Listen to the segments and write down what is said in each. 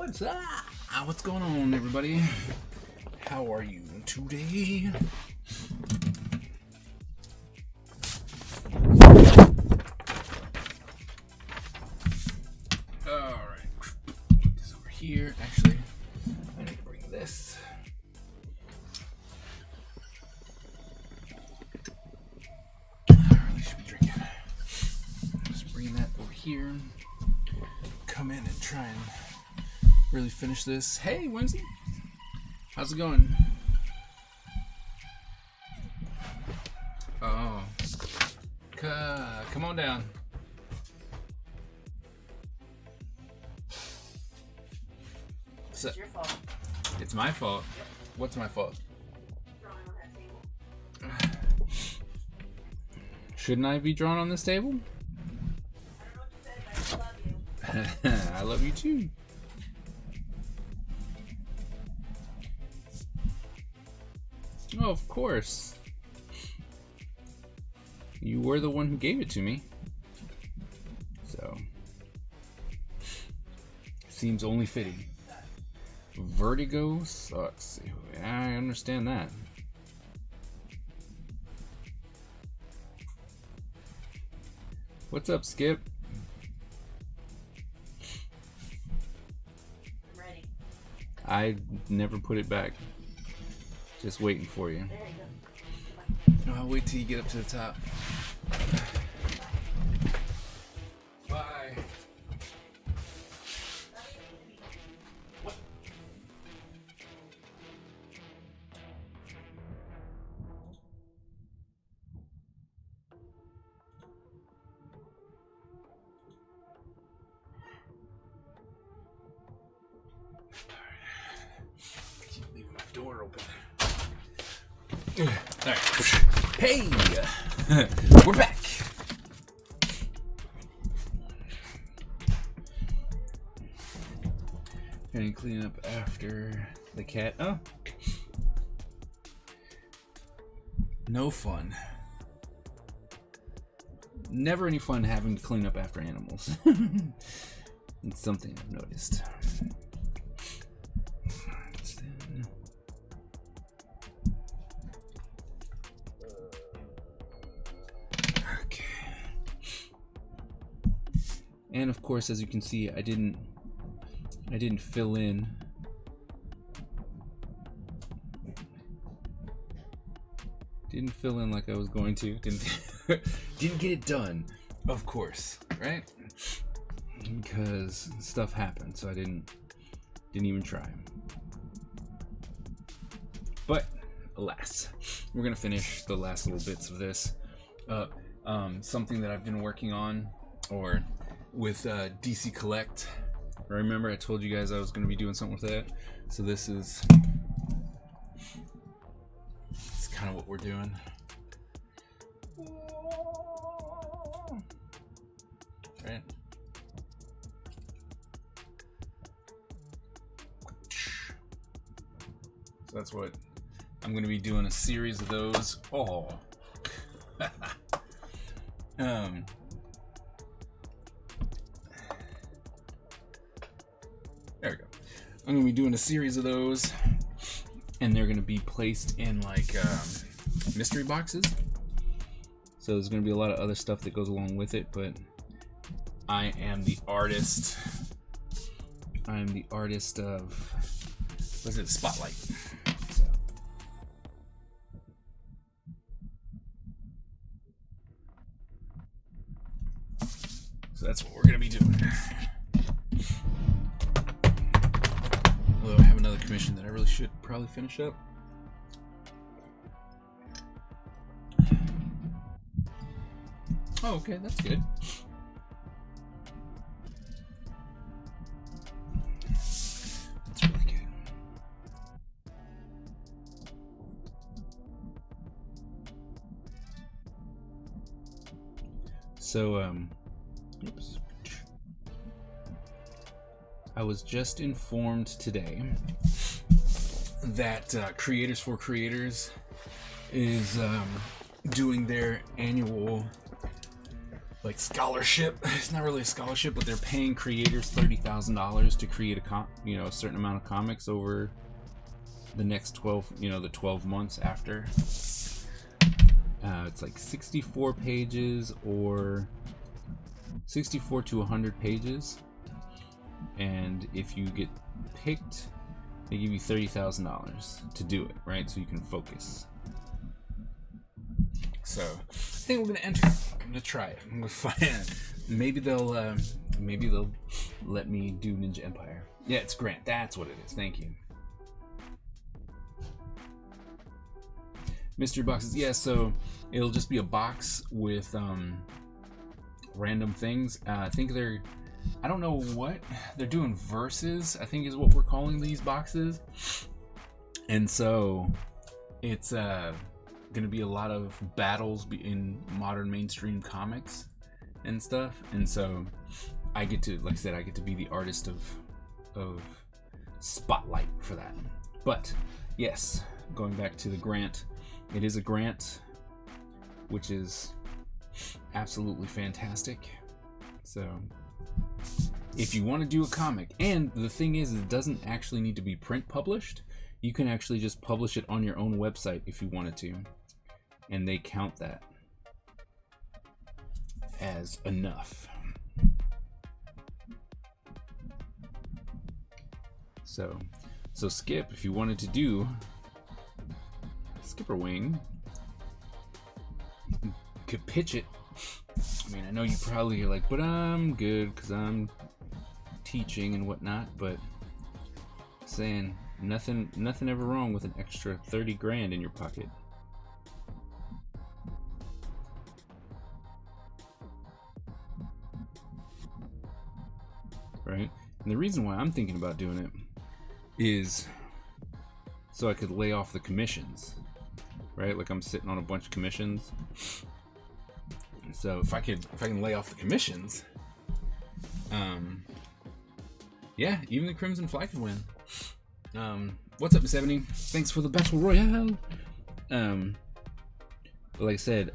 What's going on, everybody? How are you today? Alright, put this over here. Actually, I need to bring this. I really should be drinking. Just bring that over here. Come in and try and really finish this. Hey, Wednesday. How's it going? Oh. Come on down. It's your fault. It's my fault. Yep. What's my fault? Drawing on that table. Shouldn't I be drawn on this table? I don't know what you said, but I love you. I love you too. Oh, of course. You were the one who gave it to me. So, seems only fitting. Vertigo sucks. I understand that. What's up, Skip? I'm ready. I never put it back. Just waiting for you. There you go. I'll wait till you get up to the top. Bye. What? Keep leaving my door open. Alright. Hey! We're back! Gonna clean up after the cat. Oh! No fun. Never any fun having to clean up after animals. It's something I've noticed. And of course, as you can see, I didn't fill in like I was going to. Didn't get it done, of course, right? Because stuff happened, so I didn't even try. But alas, we're gonna finish the last little bits of this. Something that I've been working on, or with DC Collect. Remember I told you guys I was going to be doing something with that? So this is kind of what we're doing. Right? So that's what I'm going to be doing, a series of those. Oh. There we go. I'm going to be doing a series of those, and they're going to be placed in like mystery boxes. So there's going to be a lot of other stuff that goes along with it, but I am the artist. I am the artist of, what is it, Spotlight. So that's what we're going to be doing. Although I have another commission that I really should probably finish up. Oh, okay, that's good. That's really good. So, oops. I was just informed today that Creators for Creators is doing their annual like scholarship. It's not really a scholarship, but they're paying creators $30,000 to create a certain amount of comics over the next 12, the 12 months after. It's like 64 pages or 64 to 100 pages, and if you get picked, they give you $30,000 to do it, right? So you can focus. So I think we're gonna enter. I'm gonna try it. I'm gonna find it. Maybe they'll let me do Ninja Empire. Yeah, it's Grant. That's what it is. Thank you. Mystery boxes. Yeah, so it'll just be a box with random things. I think I don't know what they're doing. Verses, I think, is what we're calling these boxes. And so it's gonna be a lot of battles in modern mainstream comics and stuff. And so I get to, like I said, I get to be the artist of spotlight for that. But yes, going back to the grant, it is a grant, which is absolutely fantastic. So if you want to do a comic, and the thing is, it doesn't actually need to be print published. You can actually just publish it on your own website if you wanted to, and they count that as enough. So Skip, if you wanted to do Skipper Wing, you could pitch it. I mean, I know you probably are like, but I'm good because I'm teaching and whatnot, but saying nothing ever wrong with an extra 30 grand in your pocket. Right? And the reason why I'm thinking about doing it is so I could lay off the commissions. Right? Like, I'm sitting on a bunch of commissions. So if I can lay off the commissions, yeah, even the Crimson Flag could win. What's up, 70? Thanks for the Battle Royale. But like I said,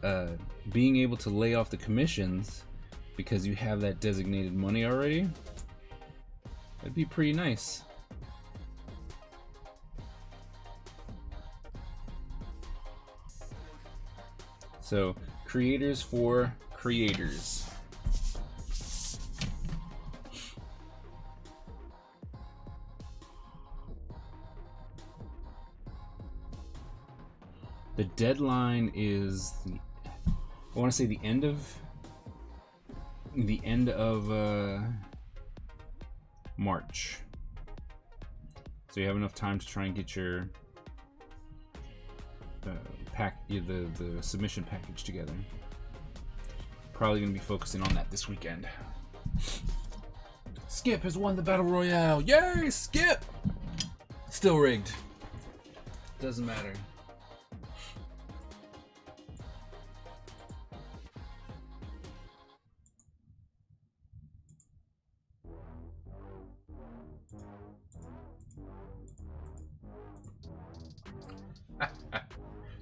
being able to lay off the commissions because you have that designated money already, that'd be pretty nice. So, creators for creators. The deadline is, I want to say the end of March. So you have enough time to try and get your the submission package together. Probably gonna be focusing on that this weekend. Skip has won the Battle Royale. Yay, Skip! Still rigged. Doesn't matter.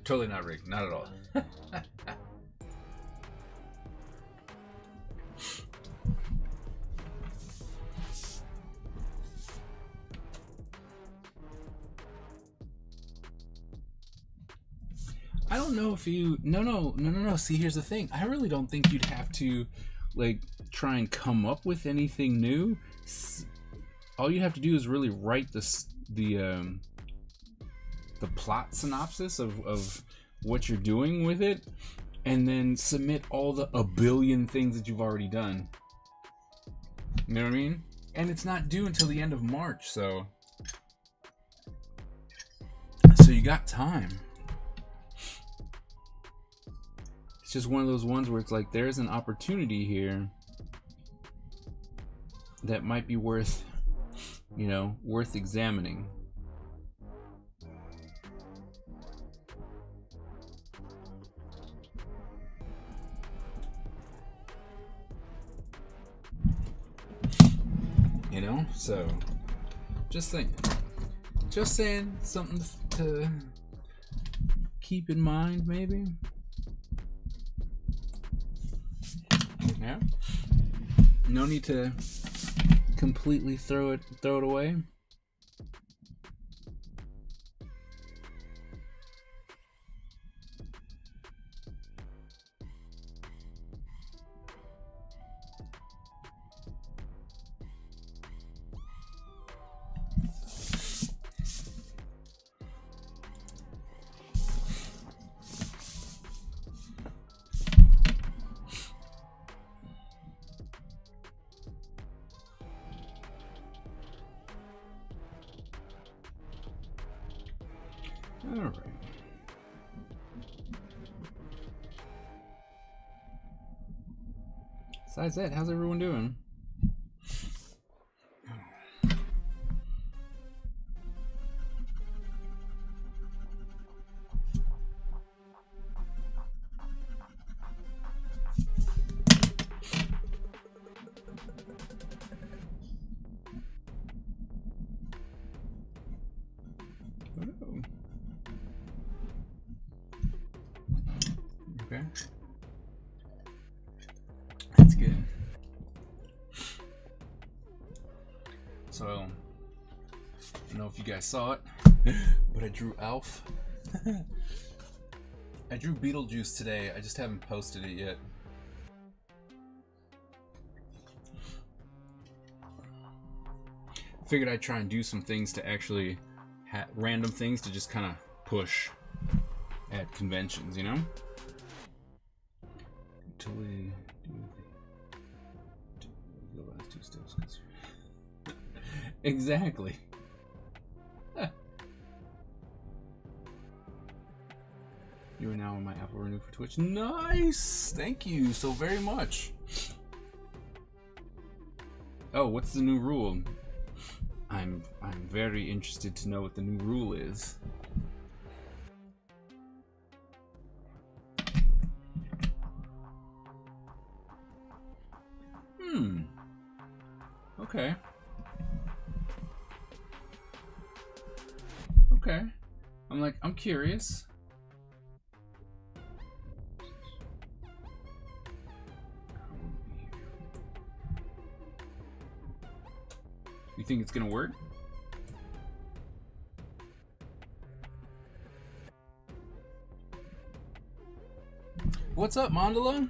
Totally not rigged, not at all. I don't know if you... No. See, here's the thing. I really don't think you'd have to, like, try and come up with anything new. All you have to do is really write the plot synopsis of what you're doing with it, and then submit all a billion things that you've already done. You know what I mean? And it's not due until the end of March, so you got time. It's just one of those ones where it's like, there's an opportunity here that might be worth examining. So just saying, something to keep in mind, maybe. Yeah. No need to completely throw it away. All right. Besides that, how's everyone doing? Oh. Okay. That's good. So, I don't know if you guys saw it, but I drew Alf. I drew Beetlejuice today. I just haven't posted it yet. Figured I'd try and do some things to actually random things to just kind of push at conventions, you know? Until we do the last 2 steps. Exactly. You are now on my Apple Renew for Twitch. Nice! Thank you so very much. Oh, what's the new rule? I'm very interested to know what the new rule is. Okay. Okay. I'm curious. You think it's gonna work? What's up, Mandala?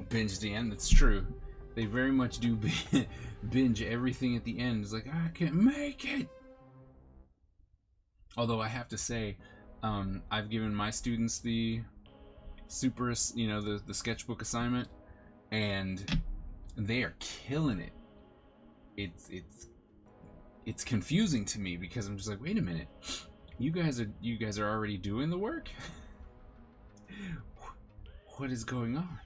Binge the end, that's true. They very much do binge everything at the end. It's like, I can't make it. Although I have to say, I've given my students the super, the sketchbook assignment, and they are killing it. It's confusing to me because I'm just like, wait a minute, you guys are already doing the work. What is going on?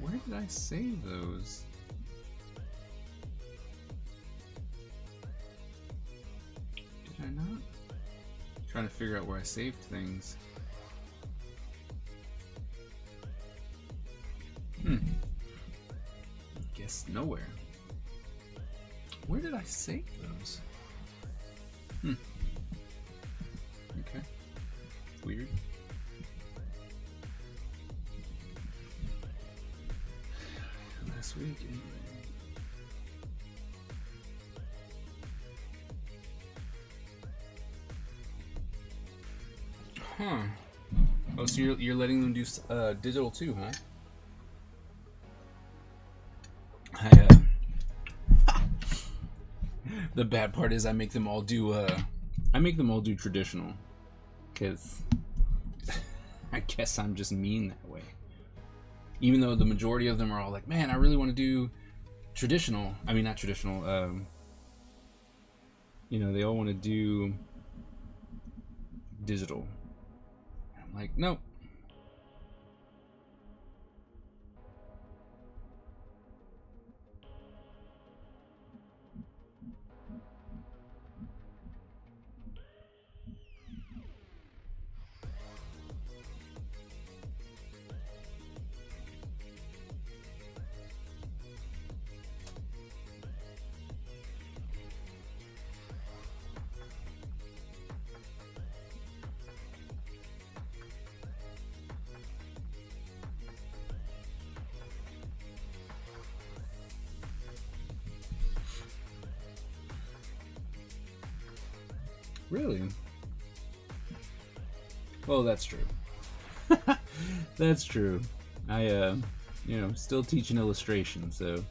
Where did I save those? Did I not? I'm trying to figure out where I saved things. Guess nowhere. Where did I save those? Okay. Weird. Last week. Huh. Oh, so you're letting them do digital too, huh? The bad part is I make them all do traditional, because I guess I'm just mean that way. Even though the majority of them are all like, man, I really want to do traditional. I mean, not traditional. They all want to do digital. I'm like, nope. Really? Well, that's true. That's true. I, still teaching illustration, so.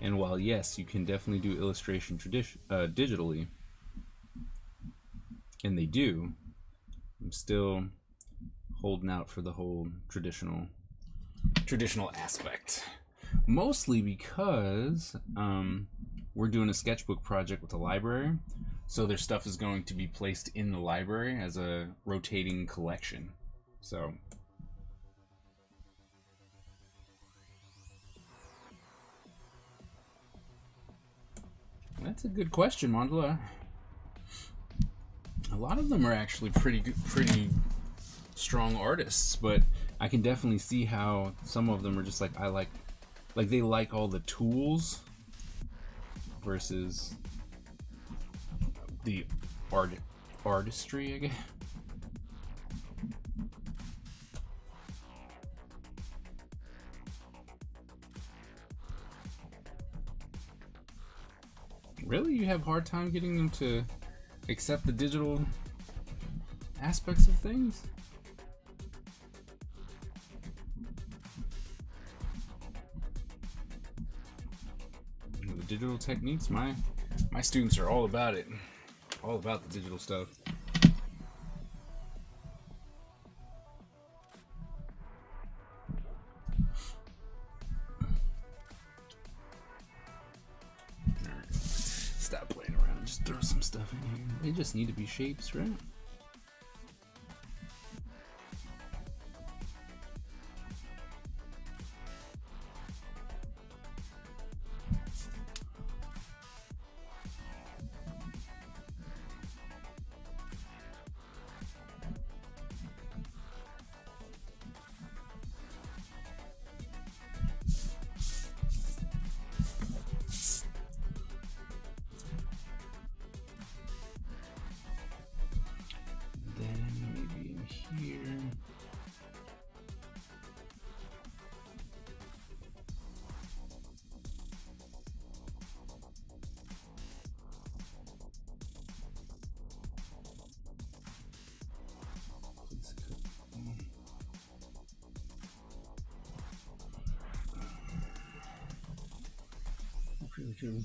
And while, yes, you can definitely do illustration digitally, and they do, I'm still holding out for the whole traditional aspect. Mostly because we're doing a sketchbook project with the library, so their stuff is going to be placed in the library as a rotating collection. So that's a good question, Mandela. A lot of them are actually pretty strong artists, but I can definitely see how some of them are just like, they like all the tools versus the artistry, I guess. Really? You have a hard time getting them to accept the digital aspects of things? The digital techniques, my students are all about it. All about the digital stuff. Alright. Stop playing around. Just throw some stuff in here. They just need to be shapes, right?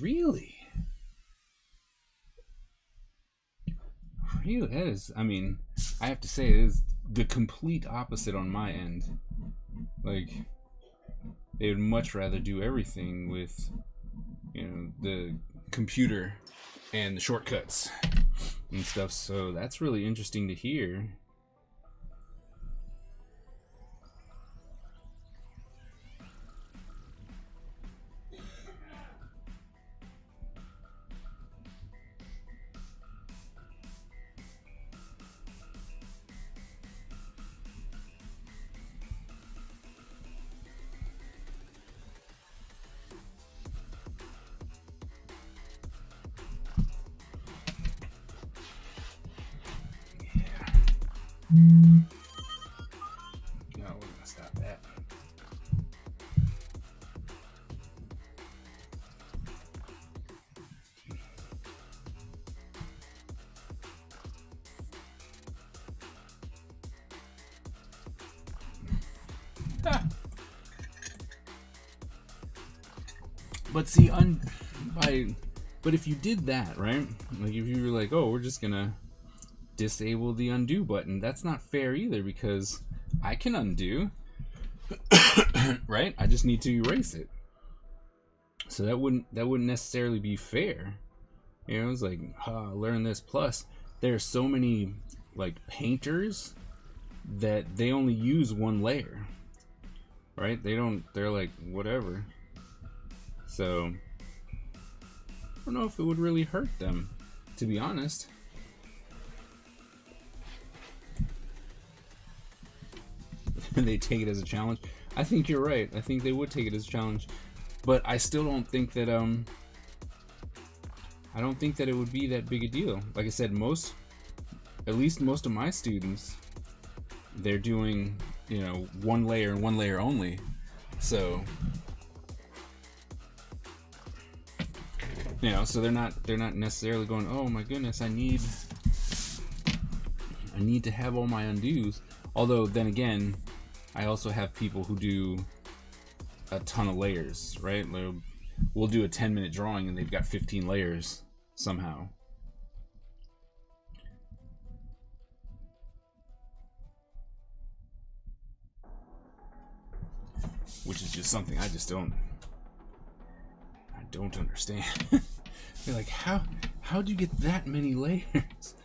Really? Really? That is, I mean, I have to say, it is the complete opposite on my end. Like, they would much rather do everything with, the computer and the shortcuts and stuff, so that's really interesting to hear. No, we're gonna stop that. But see, but if you did that, right? Like if you were like, oh, we're just gonna disable the undo button, that's not fair either, because I can undo, right? I just need to erase it. So that wouldn't necessarily be fair. It's like, learn this. Plus, there are so many like painters that they only use one layer, right? They're like, whatever. So I don't know if it would really hurt them, to be honest. They take it as a challenge. I think you're right. I think they would take it as a challenge, but I still don't think that I don't think that it would be that big a deal. Like I said, at least most of my students, they're doing, one layer and one layer only. So You know, so they're not necessarily going, oh my goodness, I need to have all my undos. Although then again, I also have people who do a ton of layers, right? We'll do a 10-minute drawing and they've got 15 layers somehow. Which is just something I don't understand. They're like, how'd you get that many layers?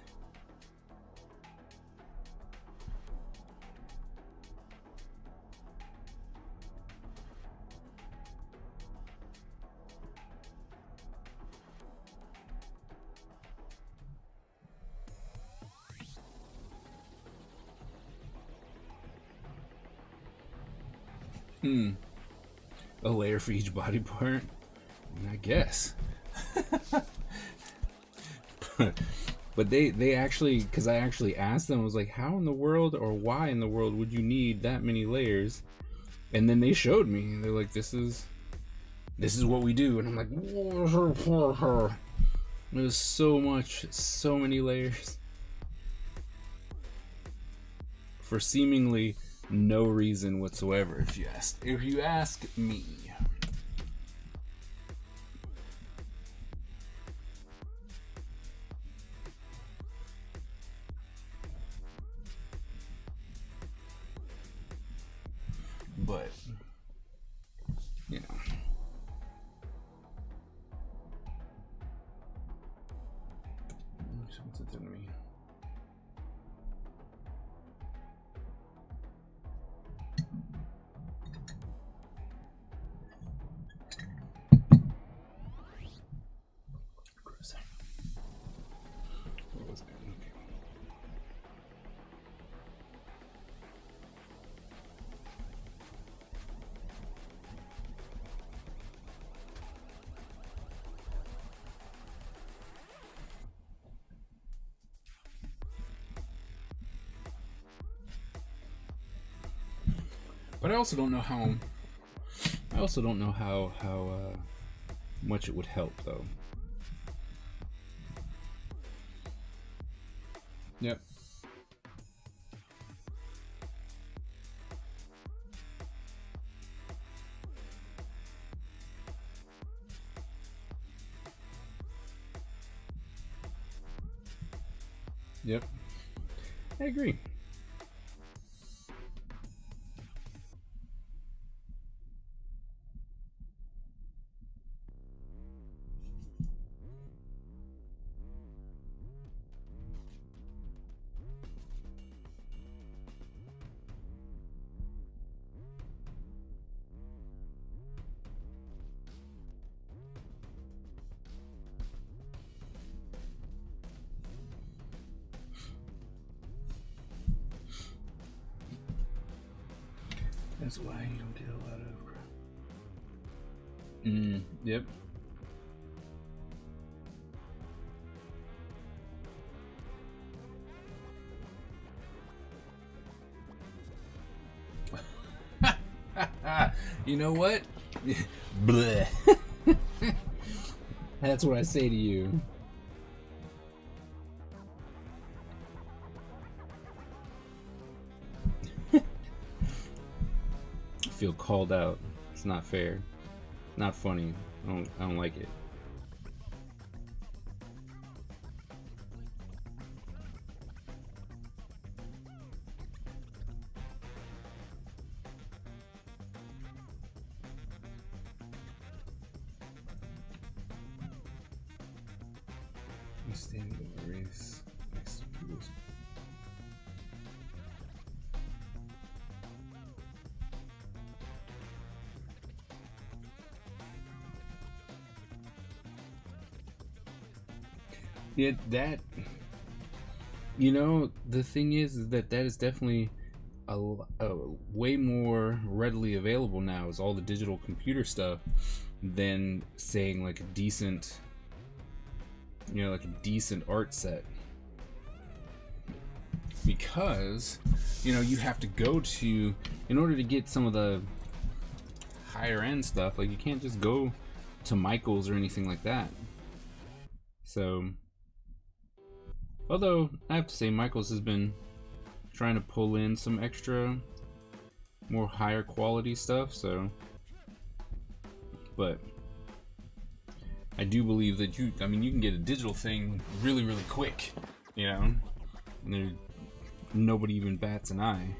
A layer for each body part? I guess. But they actually, because I actually asked them, I was like, how in the world or why in the world would you need that many layers? And then they showed me. They're like, this is what we do. And I'm like, there's so many layers. For seemingly no reason whatsoever, if you ask me. But you know, what's it doing to me? What was that? Okay. But I also don't know how. Much it would help, though. Yep. Yep. I agree. That's why you don't get a lot of. Yep. You know what? Bleh. That's what I say to you. Feel called out. It's not fair. Not funny. I don't like it. Standing over race next to people's. Yeah, that, you know, the thing is that is definitely a way more readily available now, is all the digital computer stuff, than saying like a decent, you know, like a decent art set. Because, you know, you have to go to, in order to get some of the higher end stuff, like you can't just go to Michael's or anything like that. So, although I have to say, Michaels has been trying to pull in some extra, more higher quality stuff. So, but I do believe that you can get a digital thing really, really quick, you know, and nobody even bats an eye.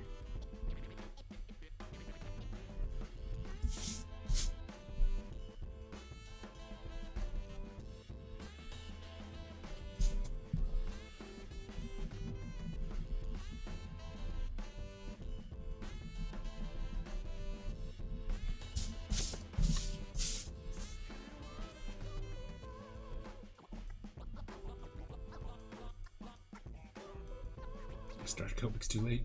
Started Kobik's too late.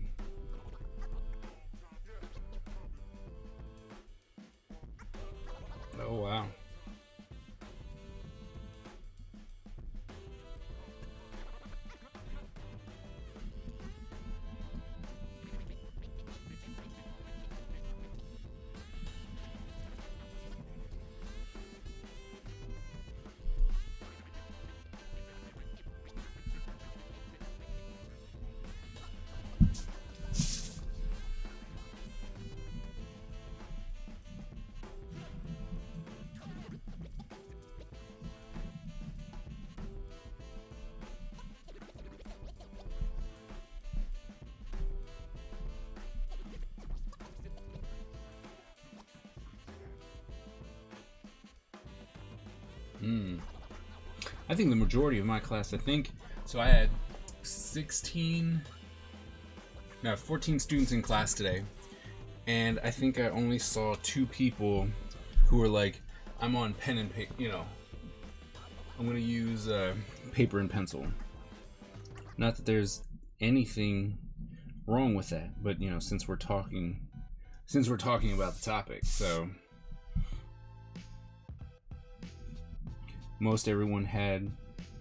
Oh wow. I think the majority of my class, I had 14 students in class today, and I think I only saw 2 people who were like, I'm on pen and paper, you know, I'm gonna use paper and pencil. Not that there's anything wrong with that, but you know, since we're talking about the topic, so most everyone had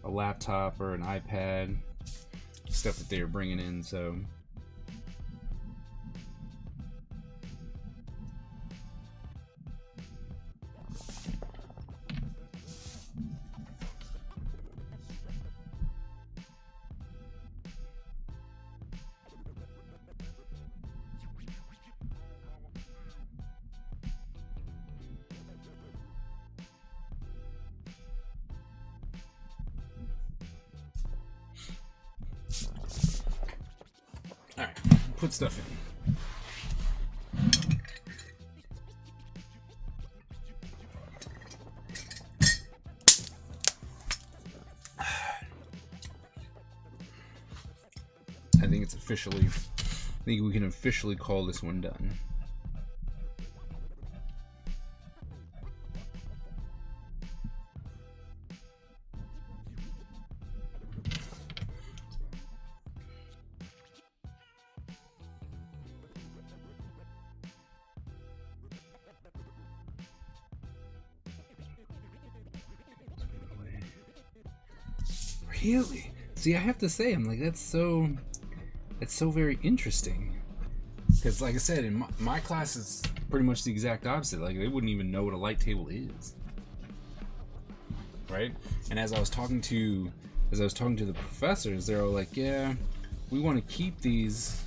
a laptop or an iPad, stuff that they were bringing in, so alright, put stuff in. I think we can officially call this one done. Really? See, I have to say, I'm like, that's so very interesting. Because, like I said, in my class, it's pretty much the exact opposite. Like, they wouldn't even know what a light table is, right? And as I was talking to the professors, they're all like, "Yeah, we want to keep these,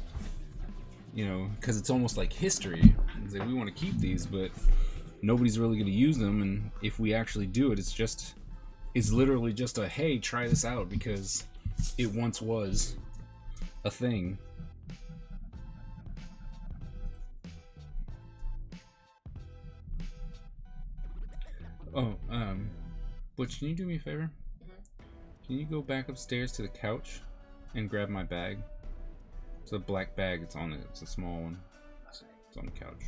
you know, because it's almost like history. It's like, we want to keep these, but nobody's really going to use them. And if we actually do it, it's literally just a, hey, try this out because it once was a thing." Oh, Butch, can you do me a favor? Can you go back upstairs to the couch and grab my bag? It's a black bag. It's on it. It's a small one. It's on the couch.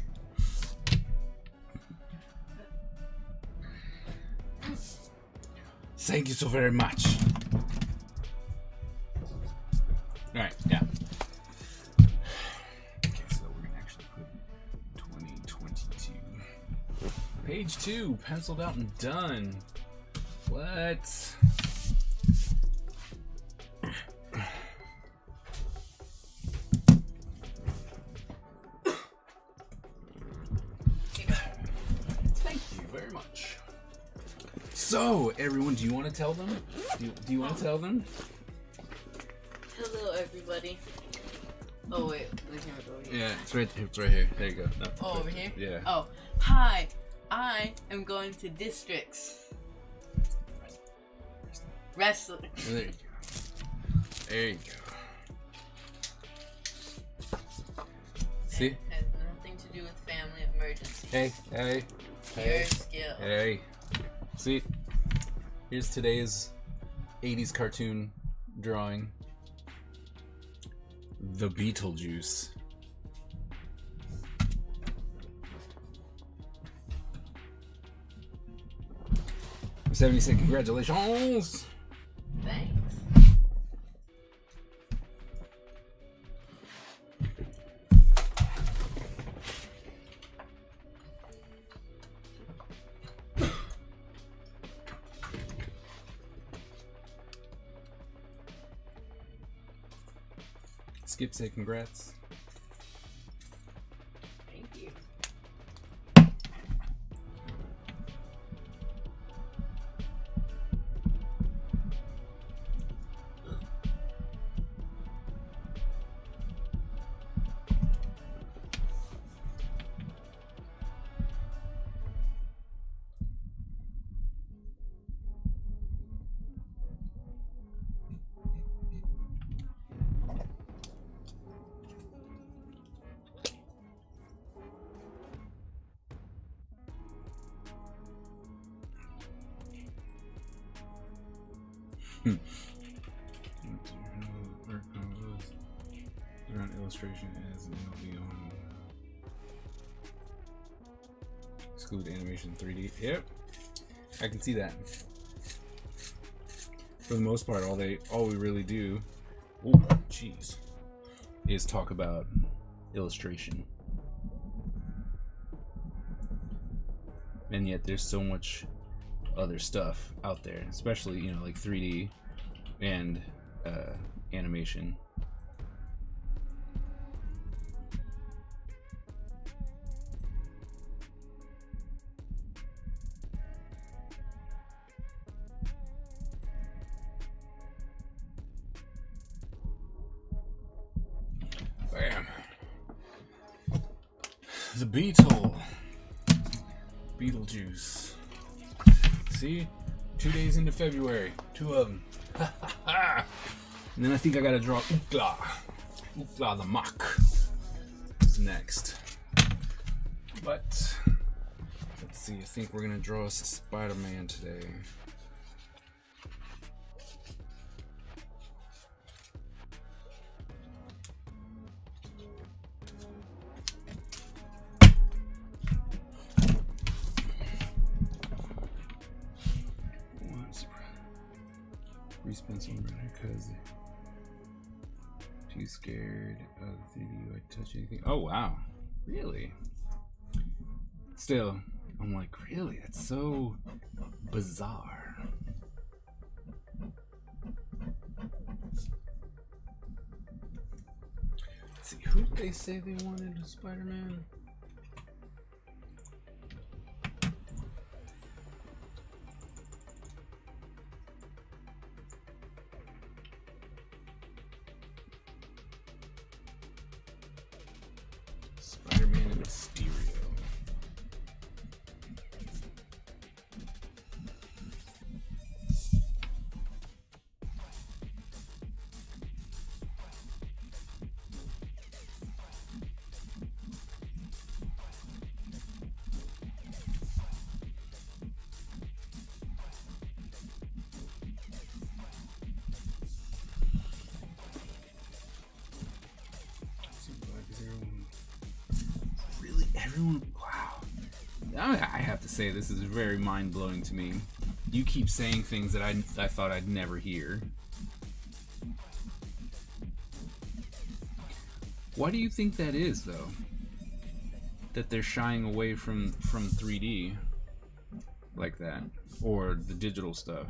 Thank you so very much. Alright, yeah. Okay, so we're gonna actually put 2022. Page 2, penciled out and done. What? Thank you very much. So, everyone, do you want to tell them? Do you want to tell them? Hello, everybody. Oh wait, the camera's over here. Yeah, it's right here. There you go. No, Oh, over here? Yeah. Oh, hi. I am going to districts. Wrestling. There you go. There you go. See? Has nothing to do with family emergency. Hey. Pure skill. Hey. See? Here's today's 80s cartoon drawing. The Beetlejuice. 76, congratulations! Thanks. Skip said congrats. Thank you. Around illustration as MLB on exclude animation 3D. Yep, I can see that. For the most part, all we really do, jeez, is talk about illustration. And yet there's so much other stuff out there, especially, you know, like 3D and animation. Bam. The Beetlejuice. See? 2 days into February. 2 of them. And then I think I gotta draw Oopla. Oopla the Mock is next. But, let's see. I think we're gonna draw us a Spider-Man today. Respawn because too scared of 3D I touch anything. Oh wow, really? Still, I'm like, really? That's so bizarre. Let's see, who did they say they wanted a Spider-Man? Spider-Man and Mysterio. Everyone, wow. I have to say, this is very mind-blowing to me. You keep saying things that I thought I'd never hear. Why do you think that is, though? That they're shying away from 3D like that, or the digital stuff?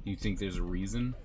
Do you think there's a reason?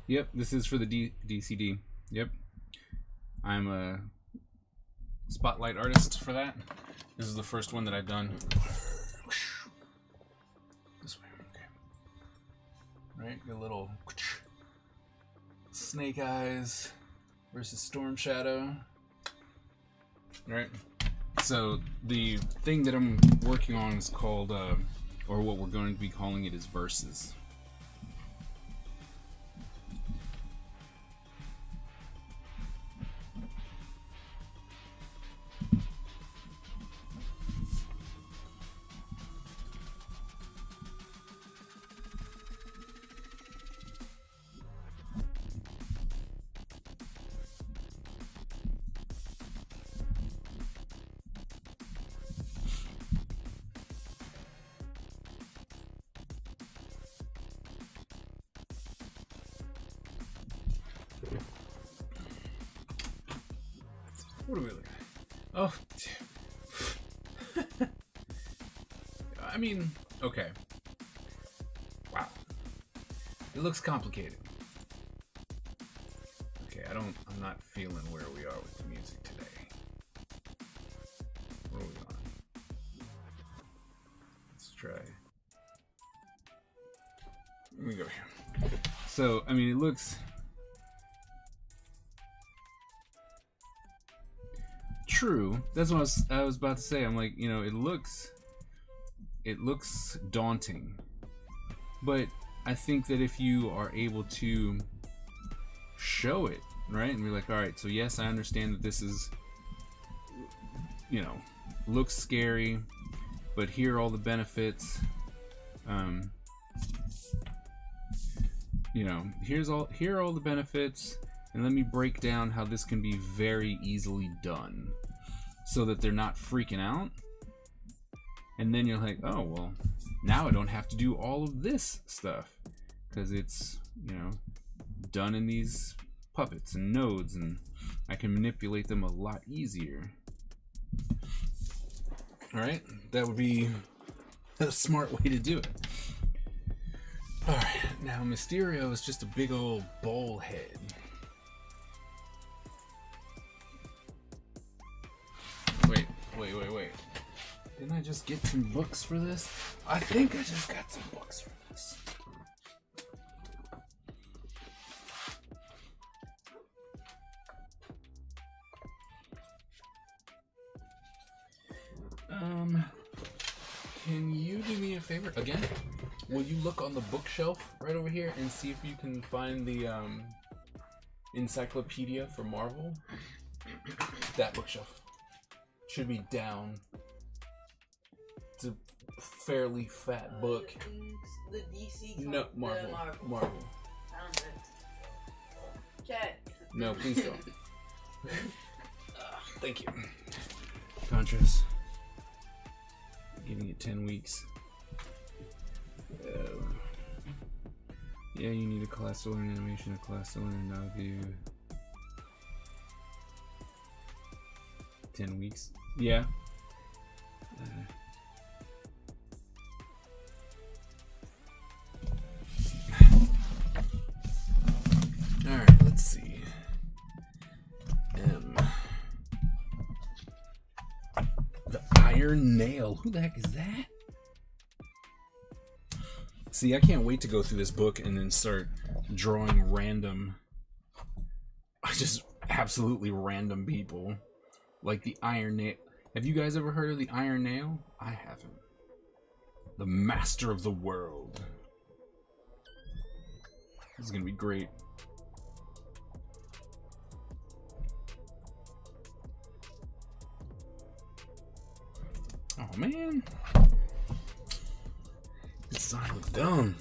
Yep, this is for the DCD. Yep. I'm a spotlight artist for that. This is the first one that I've done. This way, okay. Right, your little Snake Eyes versus Storm Shadow. Right. So the thing that I'm working on is called, or what we're going to be calling it is verses. What are we looking at? Oh, I mean, okay. Wow. It looks complicated. Okay, I'm not feeling where we are with the music today. Where are we on? Let's try. Let me go here. So, I mean, it looks... True. That's what I was about to say. I'm like, you know, it looks daunting, but I think that if you are able to show it, right, and be like, all right, so yes, I understand that this is, you know, looks scary, but here are all the benefits. You know, here are all the benefits, and let me break down how this can be very easily done, so that they're not freaking out. And then you're like, oh, well, now I don't have to do all of this stuff because it's, you know, done in these puppets and nodes, and I can manipulate them a lot easier. All right, that would be a smart way to do it. All right, now Mysterio is just a big old bowl head. Wait. Didn't I just get some books for this? I think I just got some books for this. Can you do me a favor again? Will you look on the bookshelf right over here and see if you can find the encyclopedia for Marvel? That bookshelf should be down. It's a fairly fat book. The DC. No, Marvel. Marvel. Found it. Check. No, please don't. Thank you. Contrast. Giving it 10 weeks. Yeah, you need a class cylinder animation, a class cylinder now view. 10 weeks. Yeah. Alright, let's see. The Iron Nail. Who the heck is that? See, I can't wait to go through this book and then start drawing random, just absolutely random people. Like the Iron Nail. Have you guys ever heard of the Iron Nail? I haven't. The master of the world. This is gonna be great. Oh man. This design looks dumb.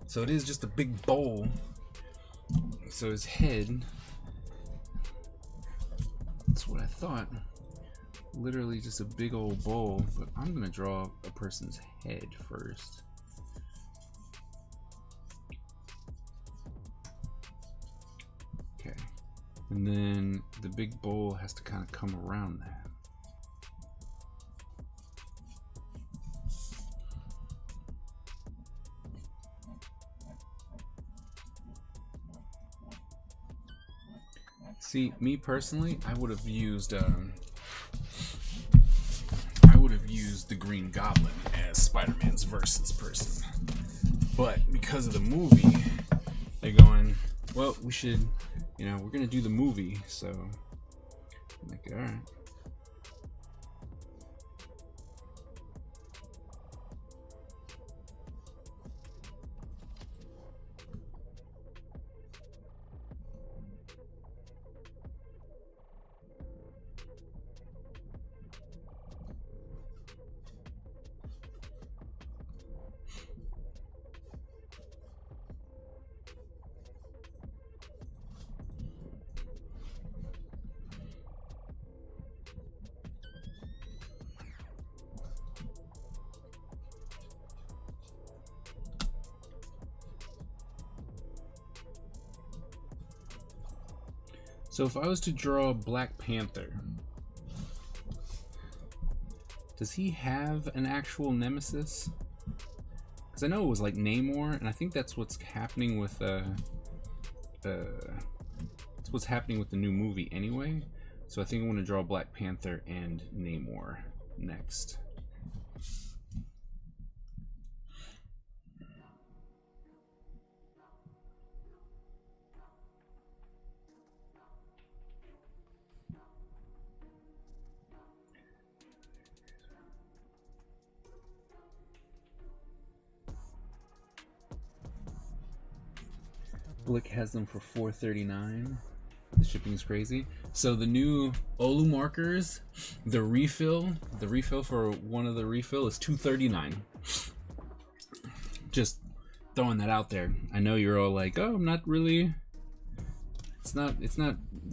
So it is just a big bowl. So his head. That's what I thought. Literally just a big old bowl. But I'm gonna draw a person's head first. Okay. And then the big bowl has to kind of come around that. See, me personally, I would have used the Green Goblin as Spider-Man's versus person. But because of the movie, they're going, well, we should, we're gonna do the movie, so I'm like, all right. So if I was to draw Black Panther, does he have an actual nemesis? Because I know it was like Namor, and I think that's what's happening with that's what's happening with the new movie anyway. So I think I'm going to draw Black Panther and Namor next. Blick has them for $4.39. The shipping is crazy. So the new Olu markers, the refill for one of the refill is $2.39. Just throwing that out there. I know you're all like, oh, I'm not really. It's not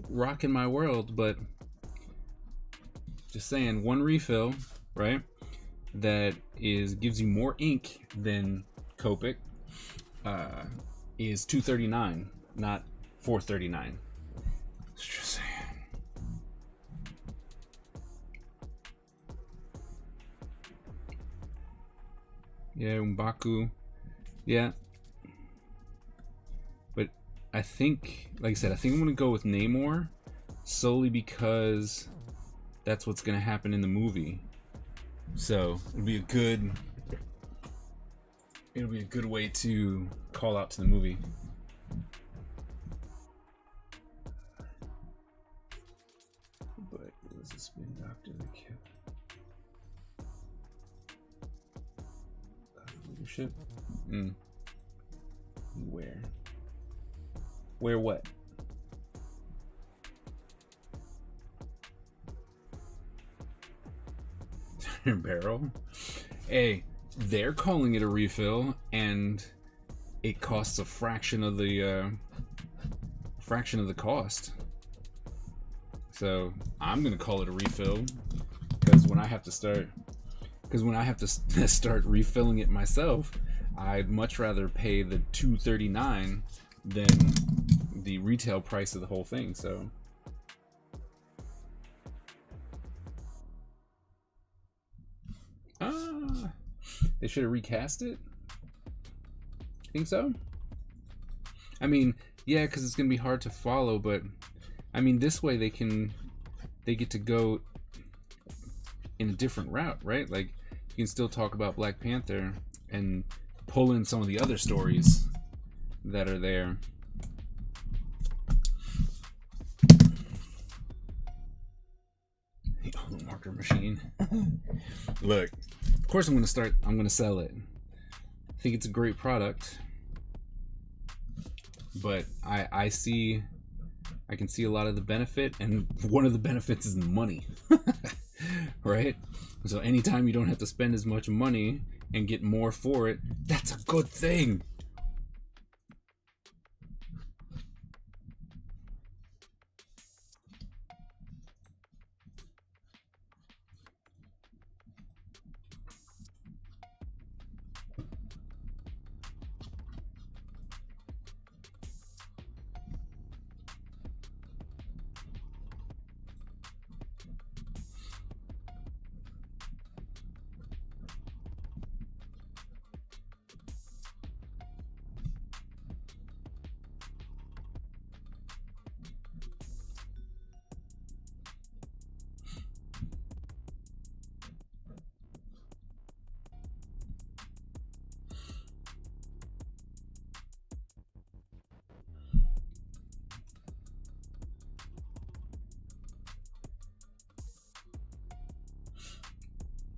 rocking my world, but just saying, one refill, right? That gives you more ink than Copic. Is $2.39, not $4.39. Just saying. Yeah, M'Baku. Yeah. But I think, like I said, I think I'm gonna go with Namor solely because that's what's gonna happen in the movie. So it'll be a good way to call out to the movie. But it was a spin doctor that killed leadership. Where what? Barrel. Hey, they're calling it a refill, and it costs a fraction of the cost. So I'm gonna call it a refill because when I have to start refilling it myself, I'd much rather pay the $2.39 than the retail price of the whole thing. So. They should have recast it? Think so? I mean, yeah, because it's gonna be hard to follow, but I mean, this way they get to go in a different route, right? Like, you can still talk about Black Panther and pull in some of the other stories that are there. The Olu marker machine. Look, of course I'm gonna sell it. I think it's a great product, but I can see a lot of the benefit, and one of the benefits is money. Right? So anytime you don't have to spend as much money and get more for it, that's a good thing.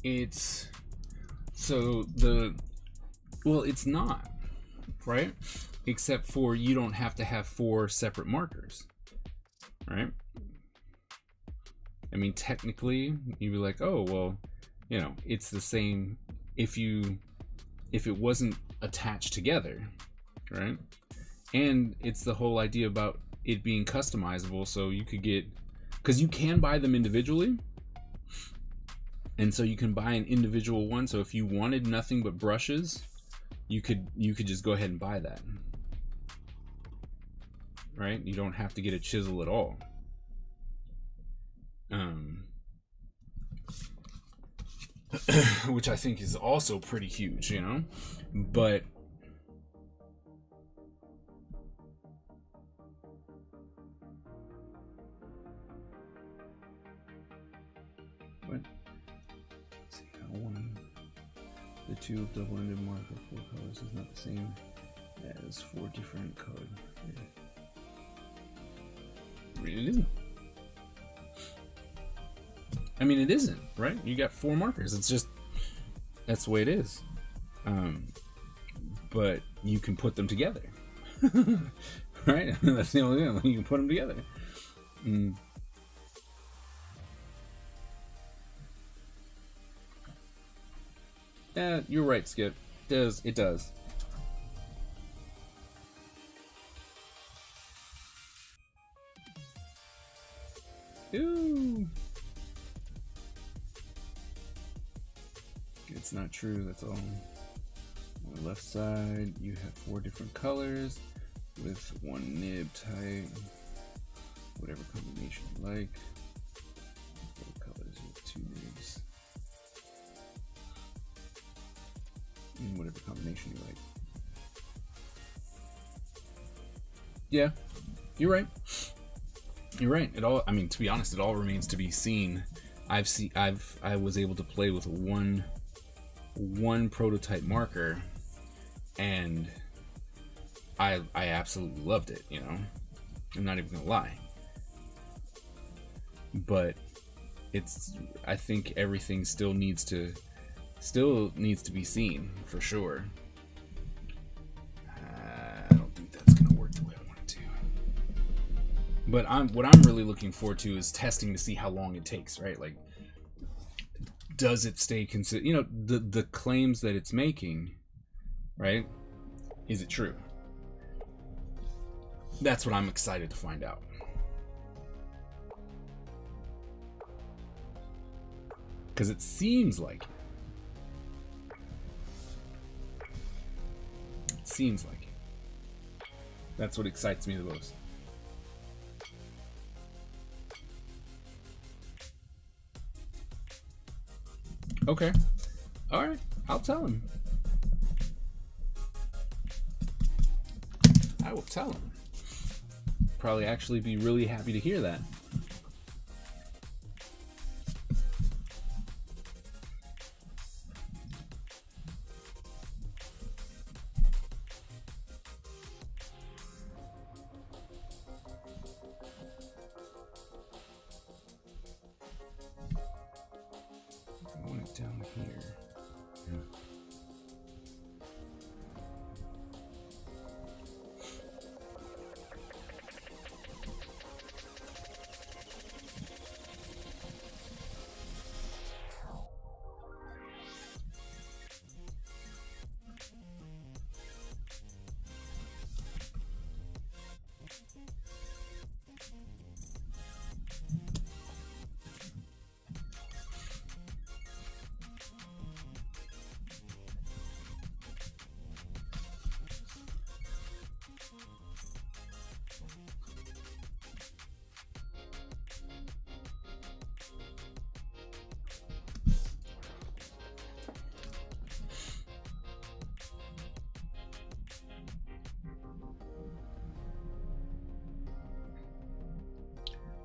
it's it's not, right? Except for you don't have to have 4 separate markers, right? I mean, technically, you'd be like, oh, well, you know, it's the same if it wasn't attached together, right? And it's the whole idea about it being customizable, so you could get, because you can buy them individually, and so you can buy an individual one. So if you wanted nothing but brushes, you could just go ahead and buy that, right? You don't have to get a chisel at all. Which I think is also pretty huge, you know? But what? Let's see how the 2 of double-ended marker 4 colors is not the same as 4 different colored. It isn't. I mean, it isn't, right? You got 4 markers. It's just, that's the way it is. But you can put them together, right? That's the only thing. You can put them together. Yeah, you're right, Skip. It does. Ooh. It's not true, that's all. On the left side, you have 4 different colors with 1 nib type, whatever combination you like. 4 colors with 2 nibs. In whatever combination you like. Yeah, you're right. You're right. It all, I mean, to be honest, it all remains to be seen. I was able to play with one prototype marker, and I absolutely loved it, you know. I'm not even gonna lie. But I think everything still needs to be seen for sure. I don't think that's gonna work the way I want it to. But what I'm really looking forward to is testing to see how long it takes, right? Like, does it stay consistent? You know, the claims that it's making, right? Is it true? That's what I'm excited to find out. Because it seems like it. That's what excites me the most. Okay. Alright. I'll tell him. I will tell him. Probably actually be really happy to hear that. I want it down here. Yeah.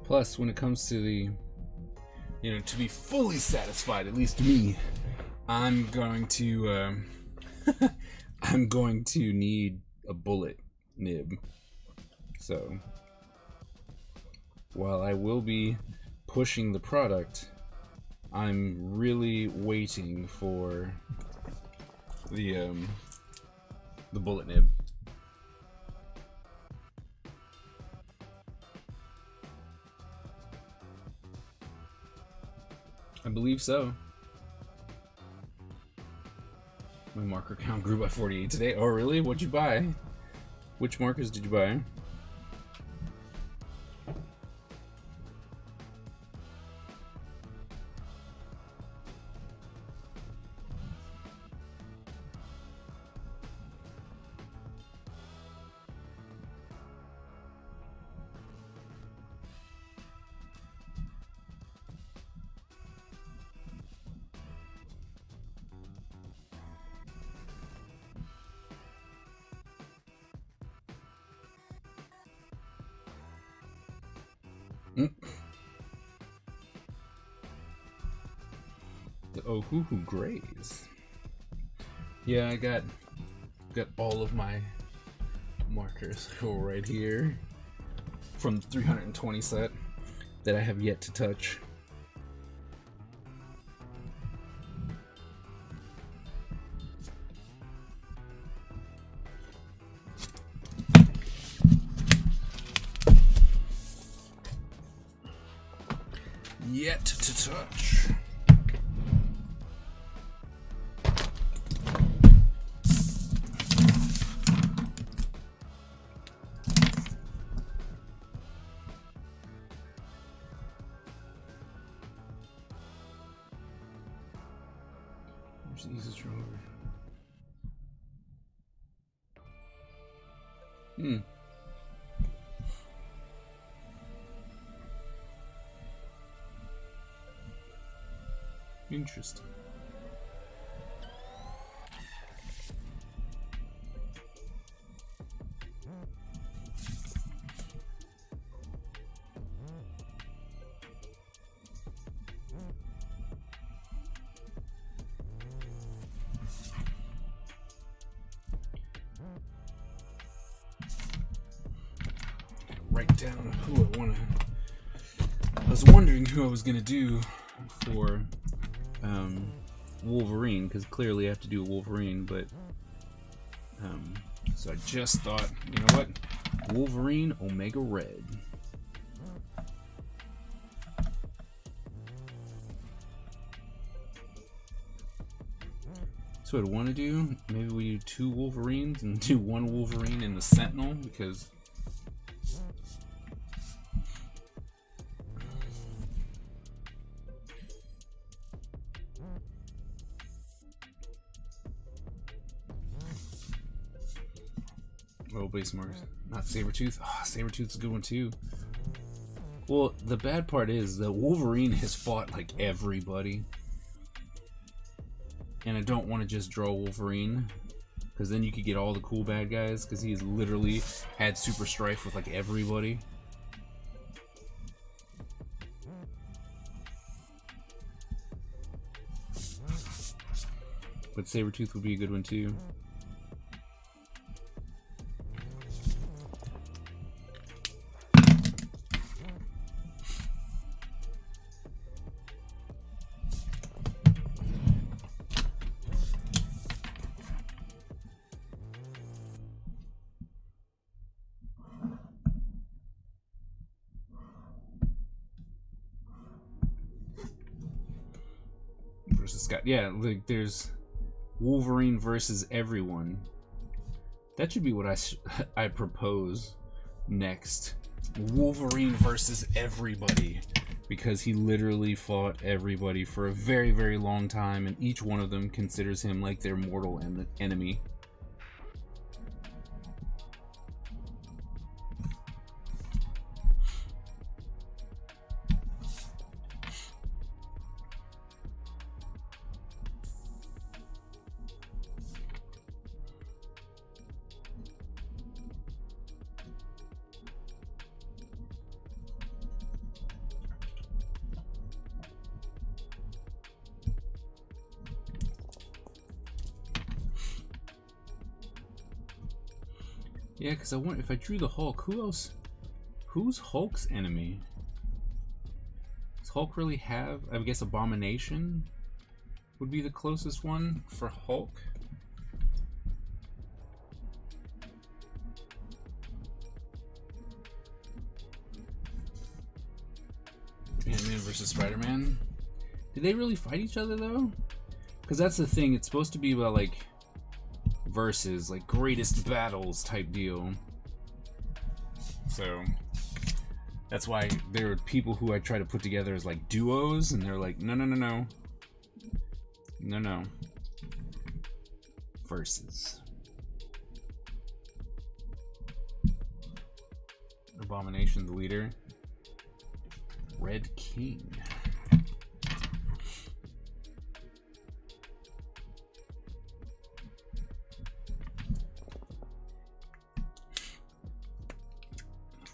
Plus, when it comes to the, you know, to be fully satisfied, at least me, I'm going to, I'm going to need a bullet nib. So, while I will be pushing the product, I'm really waiting for the bullet nib. I believe so. My marker count grew by 48 today. Oh, really? What'd you buy? Which markers did you buy? The Ohuhu Grays. Yeah, I got all of my markers right here from the 320 set that I have yet to touch. Yet to touch. Where's the easiest road? Interesting. Write down who I want to. I was wondering who I was gonna do for Wolverine, because clearly I have to do a Wolverine, but so I just thought, you know what, Wolverine Omega Red. So what I want to do, maybe we do 2 Wolverines and do 1 Wolverine in the Sentinel, because base markers. Not Sabretooth. Oh, Sabretooth's a good one too. Well, the bad part is that Wolverine has fought like everybody. And I don't want to just draw Wolverine, because then you could get all the cool bad guys, because he's literally had super strife with like everybody. But Sabretooth would be a good one too. Versus Scott. Yeah, like there's Wolverine versus everyone. That should be what I propose next. Wolverine versus everybody, because he literally fought everybody for a very, very long time, and each one of them considers him like their mortal enemy. Yeah, because I wonder if I drew the Hulk, who else? Who's Hulk's enemy? Is Hulk really have? I guess Abomination would be the closest one for Hulk. Ant-Man versus Spider-Man. Did they really fight each other though? Because that's the thing. It's supposed to be about like versus, like greatest battles type deal. So that's why there are people who I try to put together as like duos, and they're like, no, no, no, no, no, no. Versus. Abomination, the leader. Red King.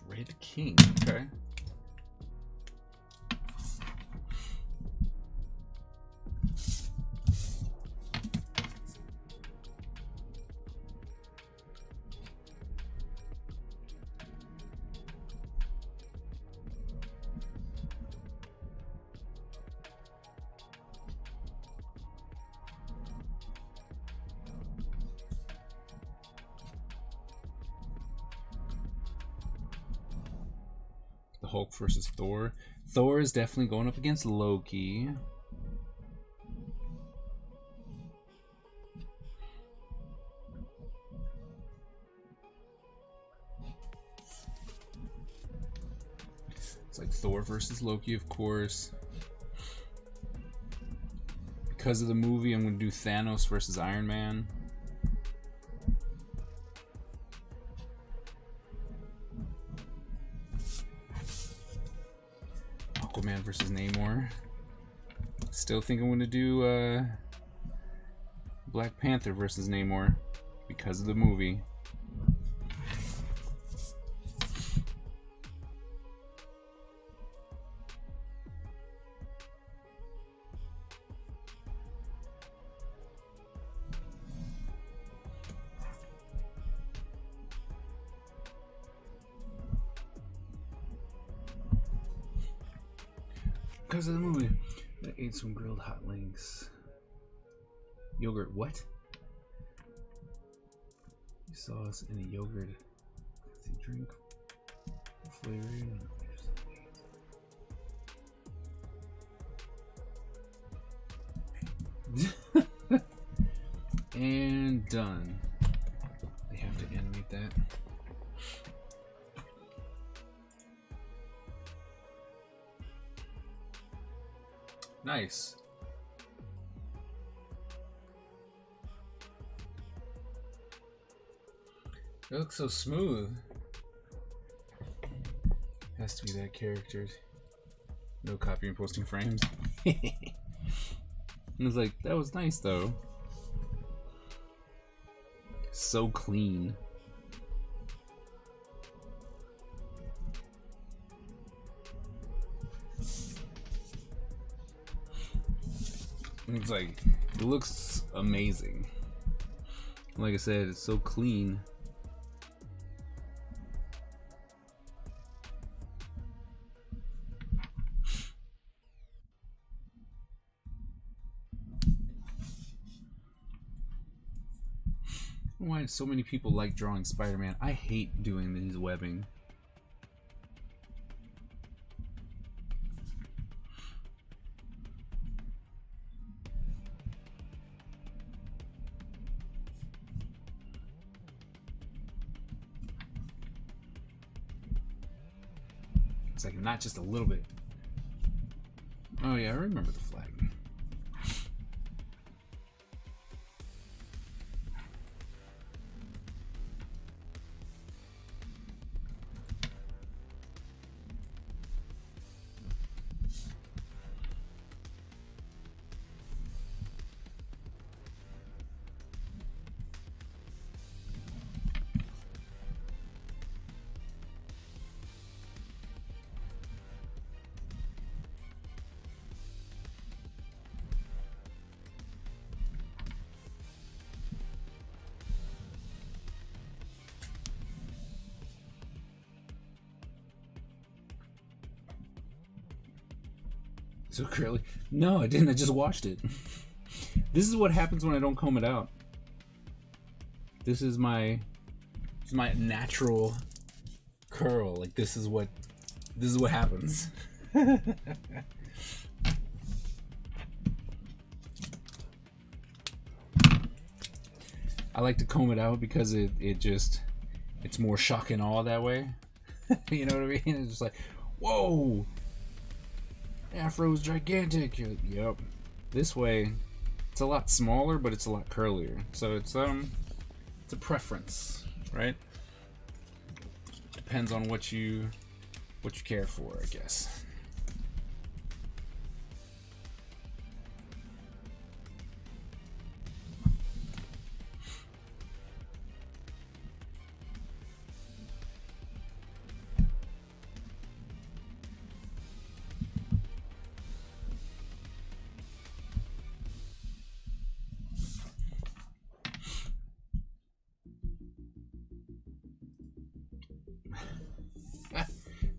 Red King, okay. Hulk versus Thor. Thor is definitely going up against Loki. It's like Thor versus Loki, of course. Because of the movie, I'm going to do Thanos versus Iron Man. Aquaman versus Namor. Still think I'm going to do Black Panther versus Namor because of the movie. Because of the movie. I ate some grilled hot links. Yogurt, what? Sauce and a yogurt. Drink flavoring. And done. They have to animate that. Nice. It looks so smooth. Has to be that character. No copy and posting frames. I was like, that was nice though. So clean. It's like, it looks amazing. Like I said, it's so clean. Why so many people like drawing Spider-Man? I hate doing these webbing. It's like not just a little bit. Oh yeah, I remember the flag. So curly. No, I didn't. I just watched it. This is what happens when I don't comb it out. This is my natural curl. Like this is what happens. I like to comb it out because it's more shock and awe that way. You know what I mean? It's just like, whoa, Afro's gigantic. Yep. This way, it's a lot smaller, but it's a lot curlier. So it's a preference, right? Depends on what you care for, I guess.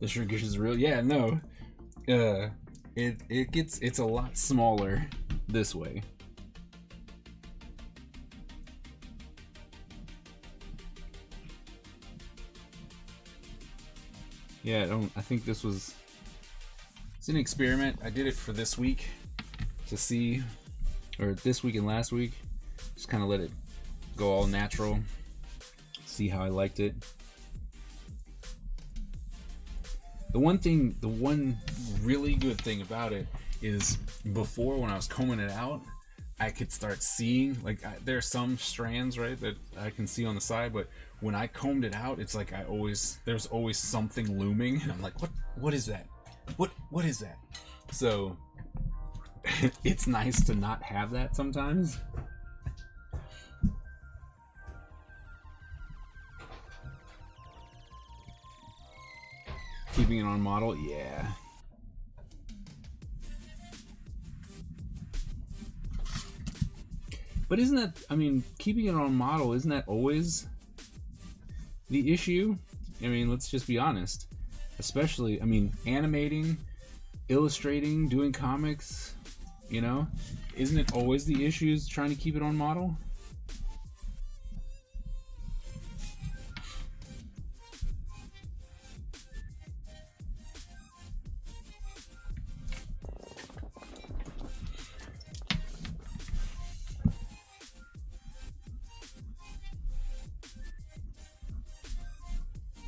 The shrinkage is real. Yeah, no. It's a lot smaller this way. Yeah, I think it's an experiment. I did it for this week to see, or this week and last week. Just kind of let it go all natural. See how I liked it. The one really good thing about it is before, when I was combing it out, I could start seeing, like, there are some strands, right, that I can see on the side, but when I combed it out, it's like there's always something looming, and I'm like, what is that? What is that? So it's nice to not have that sometimes. Keeping it on model, yeah. But isn't that, I mean, keeping it on model, isn't that always the issue? I mean, let's just be honest. Especially, I mean, animating, illustrating, doing comics, you know? Isn't it always the issue is trying to keep it on model?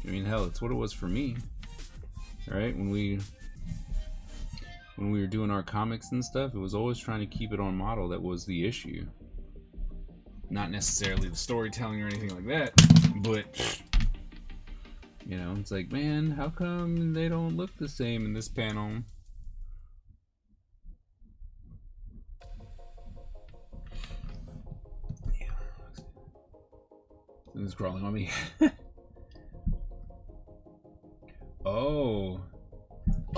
I mean, hell, it's what it was for me, right? When we were doing our comics and stuff, it was always trying to keep it on model that was the issue. Not necessarily the storytelling or anything like that, but, you know, it's like, man, how come they don't look the same in this panel? It's crawling on me.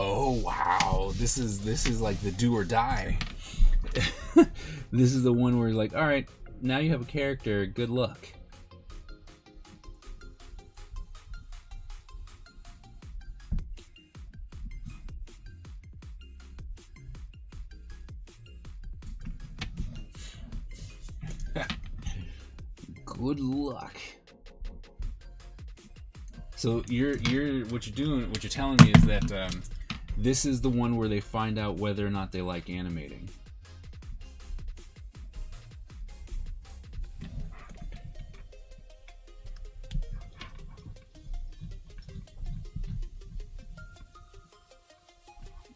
Oh wow, this is like the do or die. This is the one where you're like, all right, now you have a character, good luck. Good luck. So what you're telling me is that this is the one where they find out whether or not they like animating.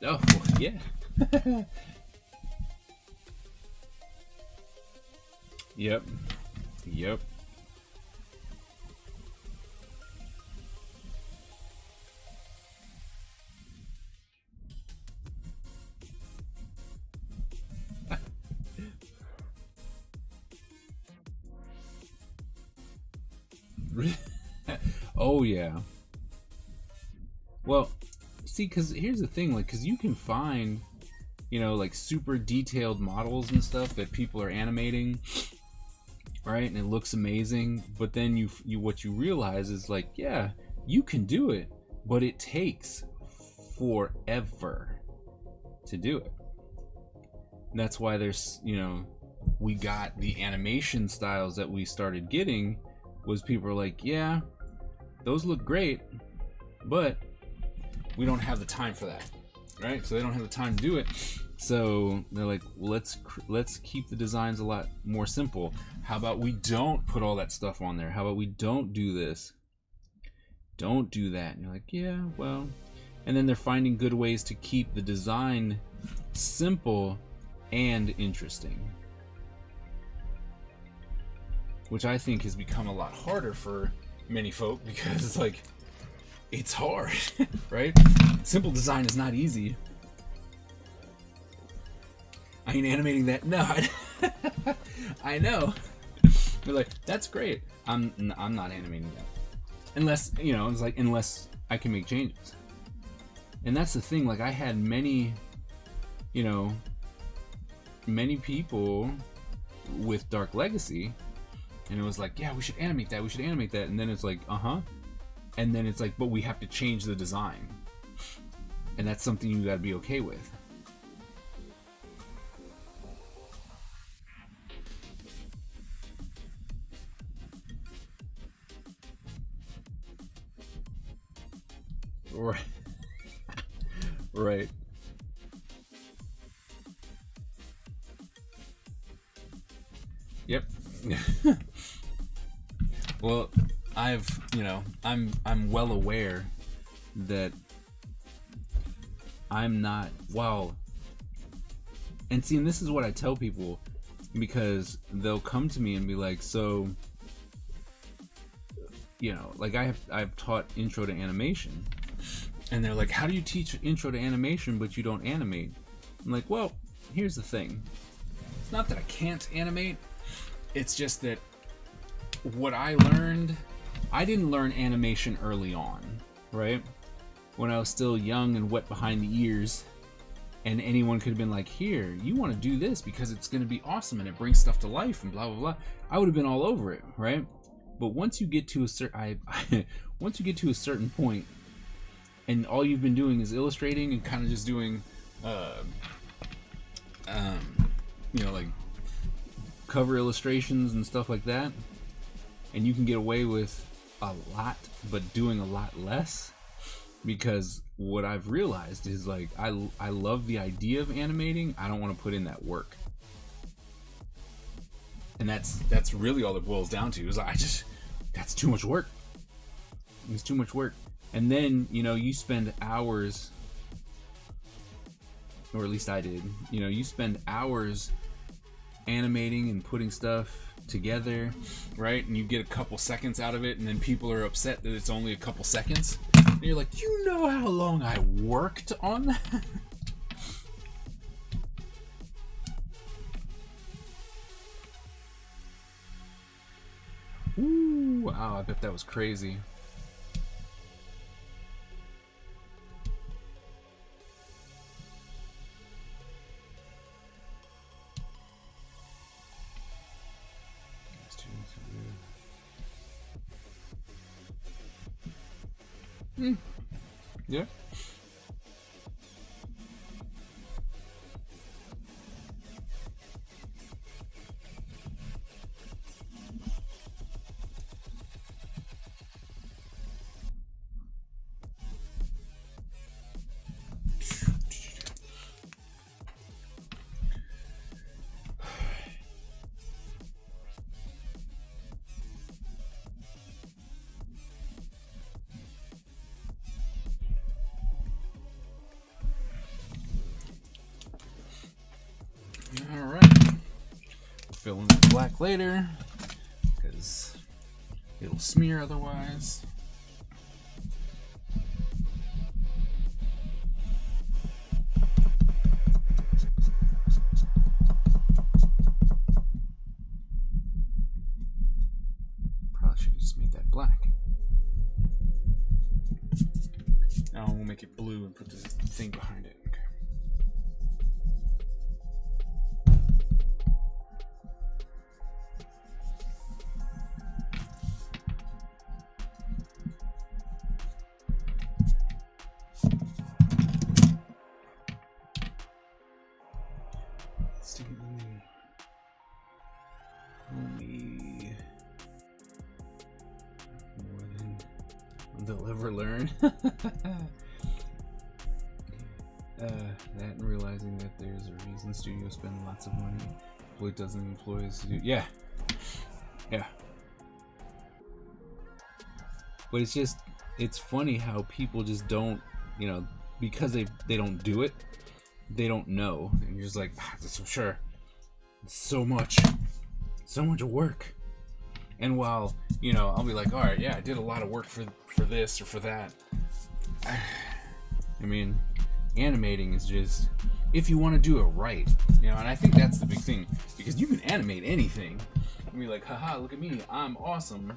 Oh, yeah. Yep. Oh yeah. Well, see, because here's the thing, like, because you can find, you know, like super detailed models and stuff that people are animating, right? And it looks amazing. But then what you realize is, like, yeah, you can do it, but it takes forever to do it. that's why there's, you know, we got the animation styles that we started getting, was people are like, yeah, those look great, but we don't have the time for that, right? So they don't have the time to do it. So they're like, well, let's keep the designs a lot more simple. How about we don't put all that stuff on there? How about we don't do this? Don't do that. And you're like, yeah, well. And then they're finding good ways to keep the design simple and interesting, which I think has become a lot harder for many folk, because it's like, it's hard, right? Simple design is not easy. I ain't animating that. No, I know. They're like, that's great. I'm not animating that, unless, you know, it's like, unless I can make changes. And that's the thing. Like, I had many, you know, many people with Dark Legacy, and it was like, yeah, we should animate that. We should animate that. And then it's like, and then it's like, but we have to change the design, and that's something you got to be okay with. Right. Right. Yep. Well, I'm well aware that I'm not, wow. And see, and this is what I tell people, because they'll come to me and be like, so, you know, like I've taught intro to animation, and they're like, how do you teach intro to animation but you don't animate? I'm like, well, here's the thing. It's not that I can't animate, it's just that what I learned, I didn't learn animation early on, right? When I was still young and wet behind the ears, and anyone could have been like, here, you want to do this because it's going to be awesome and it brings stuff to life and blah blah blah, I would have been all over it, right? But once you get to a once you get to a certain point, and all you've been doing is illustrating and kind of just doing, you know, like cover illustrations and stuff like that, and you can get away with a lot, but doing a lot less. Because what I've realized is, like, I love the idea of animating. I don't want to put in that work, and that's really all it boils down to. Is that's too much work. It's too much work. And then, you know, you spend hours, or at least I did, you know, you spend hours animating and putting stuff together, right? And you get a couple seconds out of it, and then people are upset that it's only a couple seconds. And you're like, you know how long I worked on that? Ooh, wow, I bet that was crazy. Yeah. Fill in the black later, because it'll smear otherwise. Probably should have just made that black. Now we'll make it blue and put this thing behind it. Okay. Only more than they'll ever learn. That and realizing that there's a reason studios spend lots of money, employ dozens of employees to do. Yeah. But it's funny how people just don't, because they don't do it, they don't know, and you're just like, sure, so much work. And while I'll be like, all right, yeah, I did a lot of work for this or for that. I mean, animating is just, if you want to do it right, and I think that's the big thing, because you can animate anything and be like, haha, look at me, I'm awesome,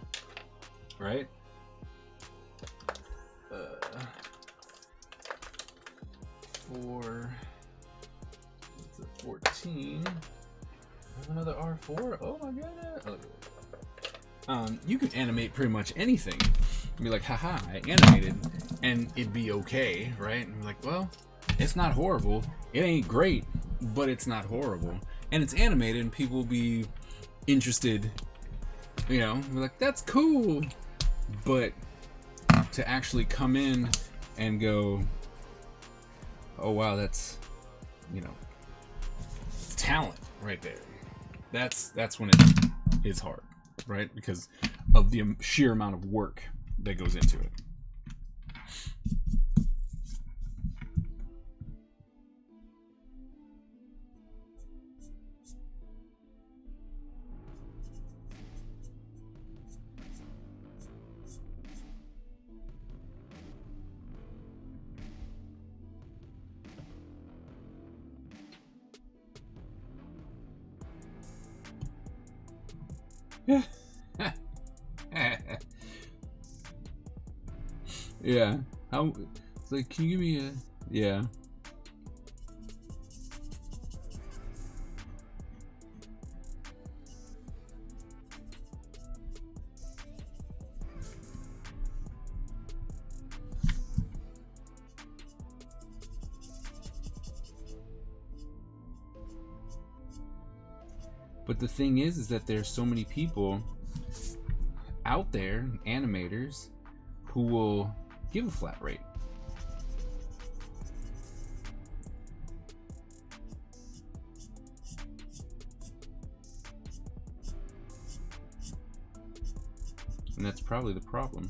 right? For 14, I have another R4. Oh my god! You can animate pretty much anything. Be like, haha, I animated, and it'd be okay, right? And be like, well, it's not horrible. It ain't great, but it's not horrible, and it's animated, and people will be interested. Be like, that's cool, but to actually come in and go, oh wow, that's talent right there. That's when it is hard, right? Because of the sheer amount of work that goes into it. Yeah. It's like, can you give me a... Yeah. But the thing is that there's so many people out there, animators, who will give a flat rate. And that's probably the problem.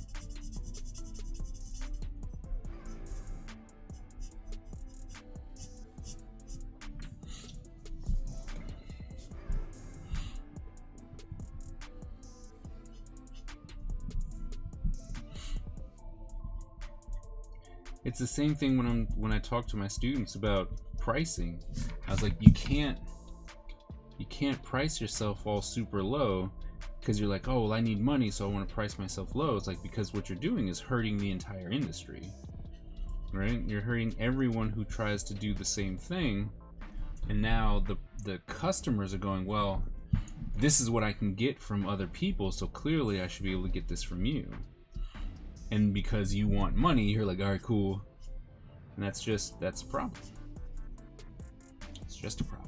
It's the same thing when I talk to my students about pricing. I was like, you can't price yourself all super low because you're like, oh, well, I need money, so I want to price myself low. It's like, because what you're doing is hurting the entire industry, right? You're hurting everyone who tries to do the same thing, and now the customers are going, well, this is what I can get from other people, so clearly I should be able to get this from you. And because you want money, you're like, all right, cool. And that's a problem. It's just a problem.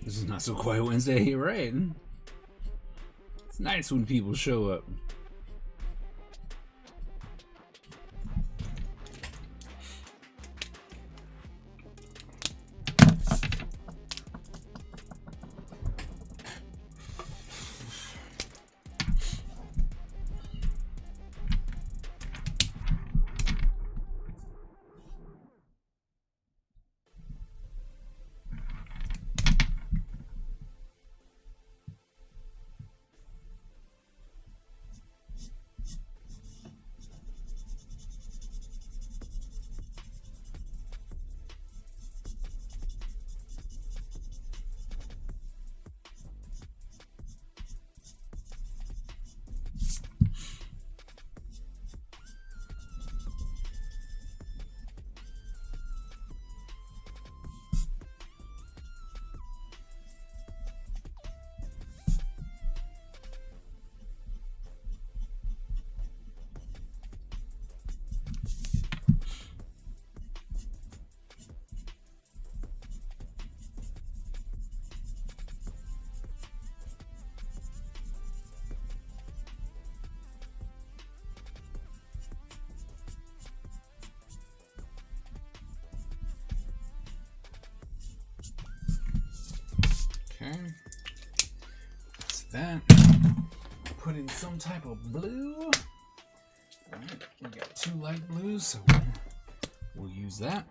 This is not so quiet Wednesday, you're right. It's nice when people show up. Okay, that's that. Put in some type of blue. Alright, we got 2 light blues, so we'll use that.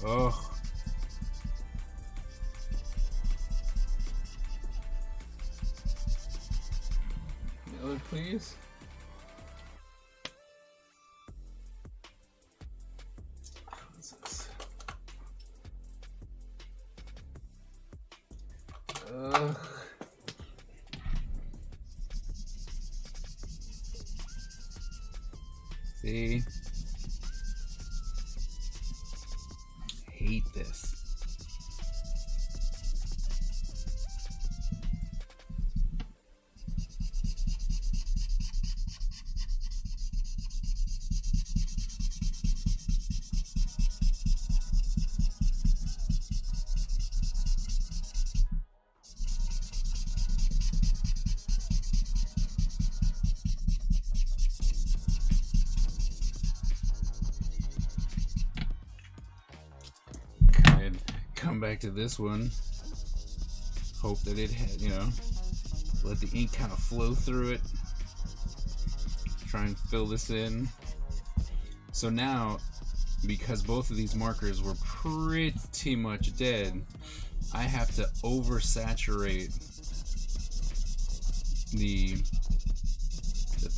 Oh. The other, please. What's this? See? Hate this. Come back to this one. Hope that it had, let the ink kind of flow through it. Try and fill this in. So now, because both of these markers were pretty much dead, I have to oversaturate the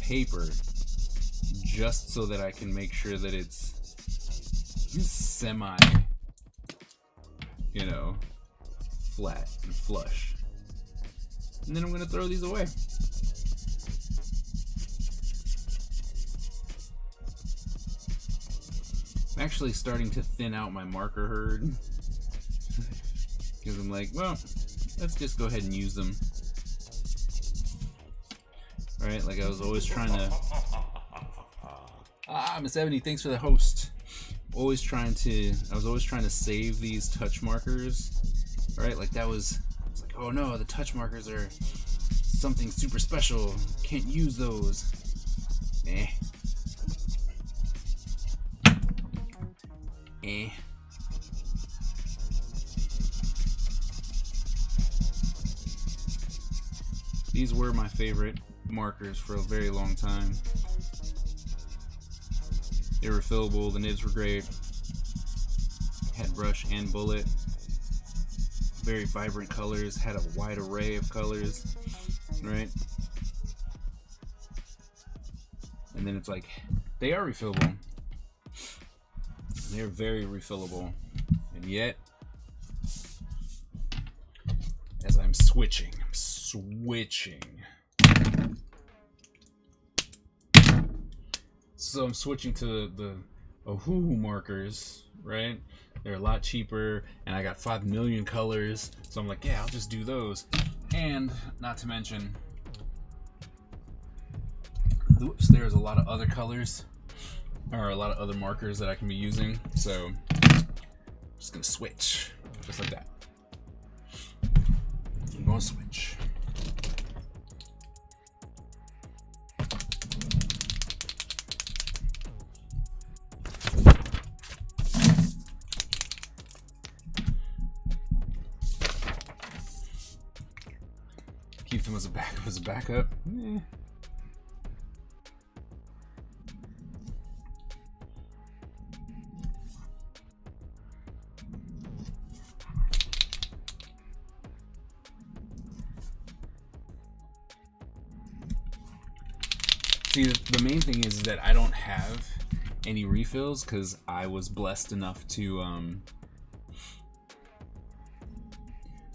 paper just so that I can make sure that it's semi, flat and flush. And then I'm going to throw these away. I'm actually starting to thin out my marker herd. Because I'm like, well, let's just go ahead and use them. Alright, like I was always trying to... Miss Ebony, thanks for the host. I was always trying to save these touch markers. Alright, like that was... It's like, oh no, the touch markers are something super special. Can't use those. Eh. Eh. These were my favorite markers for a very long time. They were refillable, the nibs were great. Had brush and bullet. Very vibrant colors, had a wide array of colors, right? And then it's like, they are refillable. They're very refillable. And yet, as I'm switching. So I'm switching to the Ohuhu markers, right? They're a lot cheaper, and I got 5 million colors, so I'm like, yeah, I'll just do those. And not to mention, there's a lot of other colors, or a lot of other markers that I can be using, so I'm just gonna switch, just like that. I'm gonna switch. Keep them as a backup. Eh. See, the main thing is that I don't have any refills because I was blessed enough to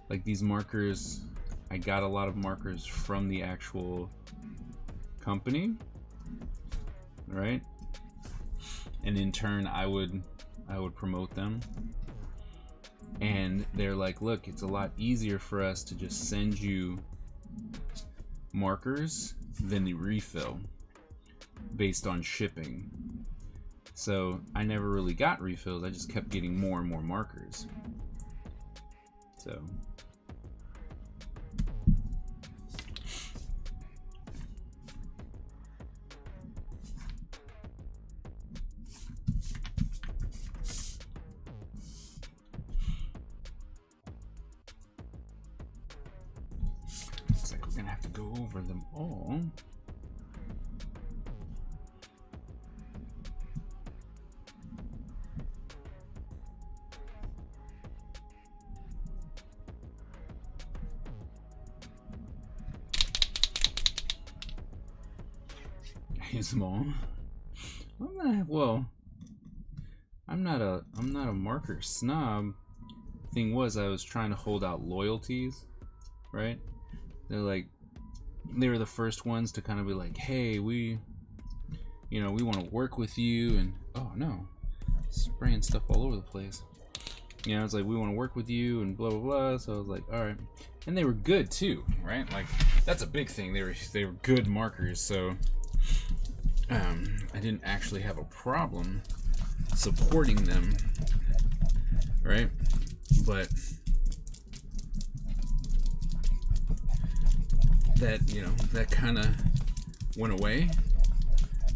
like these markers. I got a lot of markers from the actual company, right? And in turn, I would promote them. And they're like, look, it's a lot easier for us to just send you markers than the refill based on shipping. So I never really got refills. I just kept getting more and more markers. So looks like we're gonna have to go over them all. Use them all. I'm not a marker snob. Thing was, I was trying to hold out loyalties, right? They were the first ones to kind of be like, hey, we want to work with you, and oh no, spraying stuff all over the place. You know, it's like, we want to work with you and blah blah blah. So I was like, all right, and they were good too, right? Like, that's a big thing. They were good markers, so I didn't actually have a problem supporting them, right? But that kind of went away,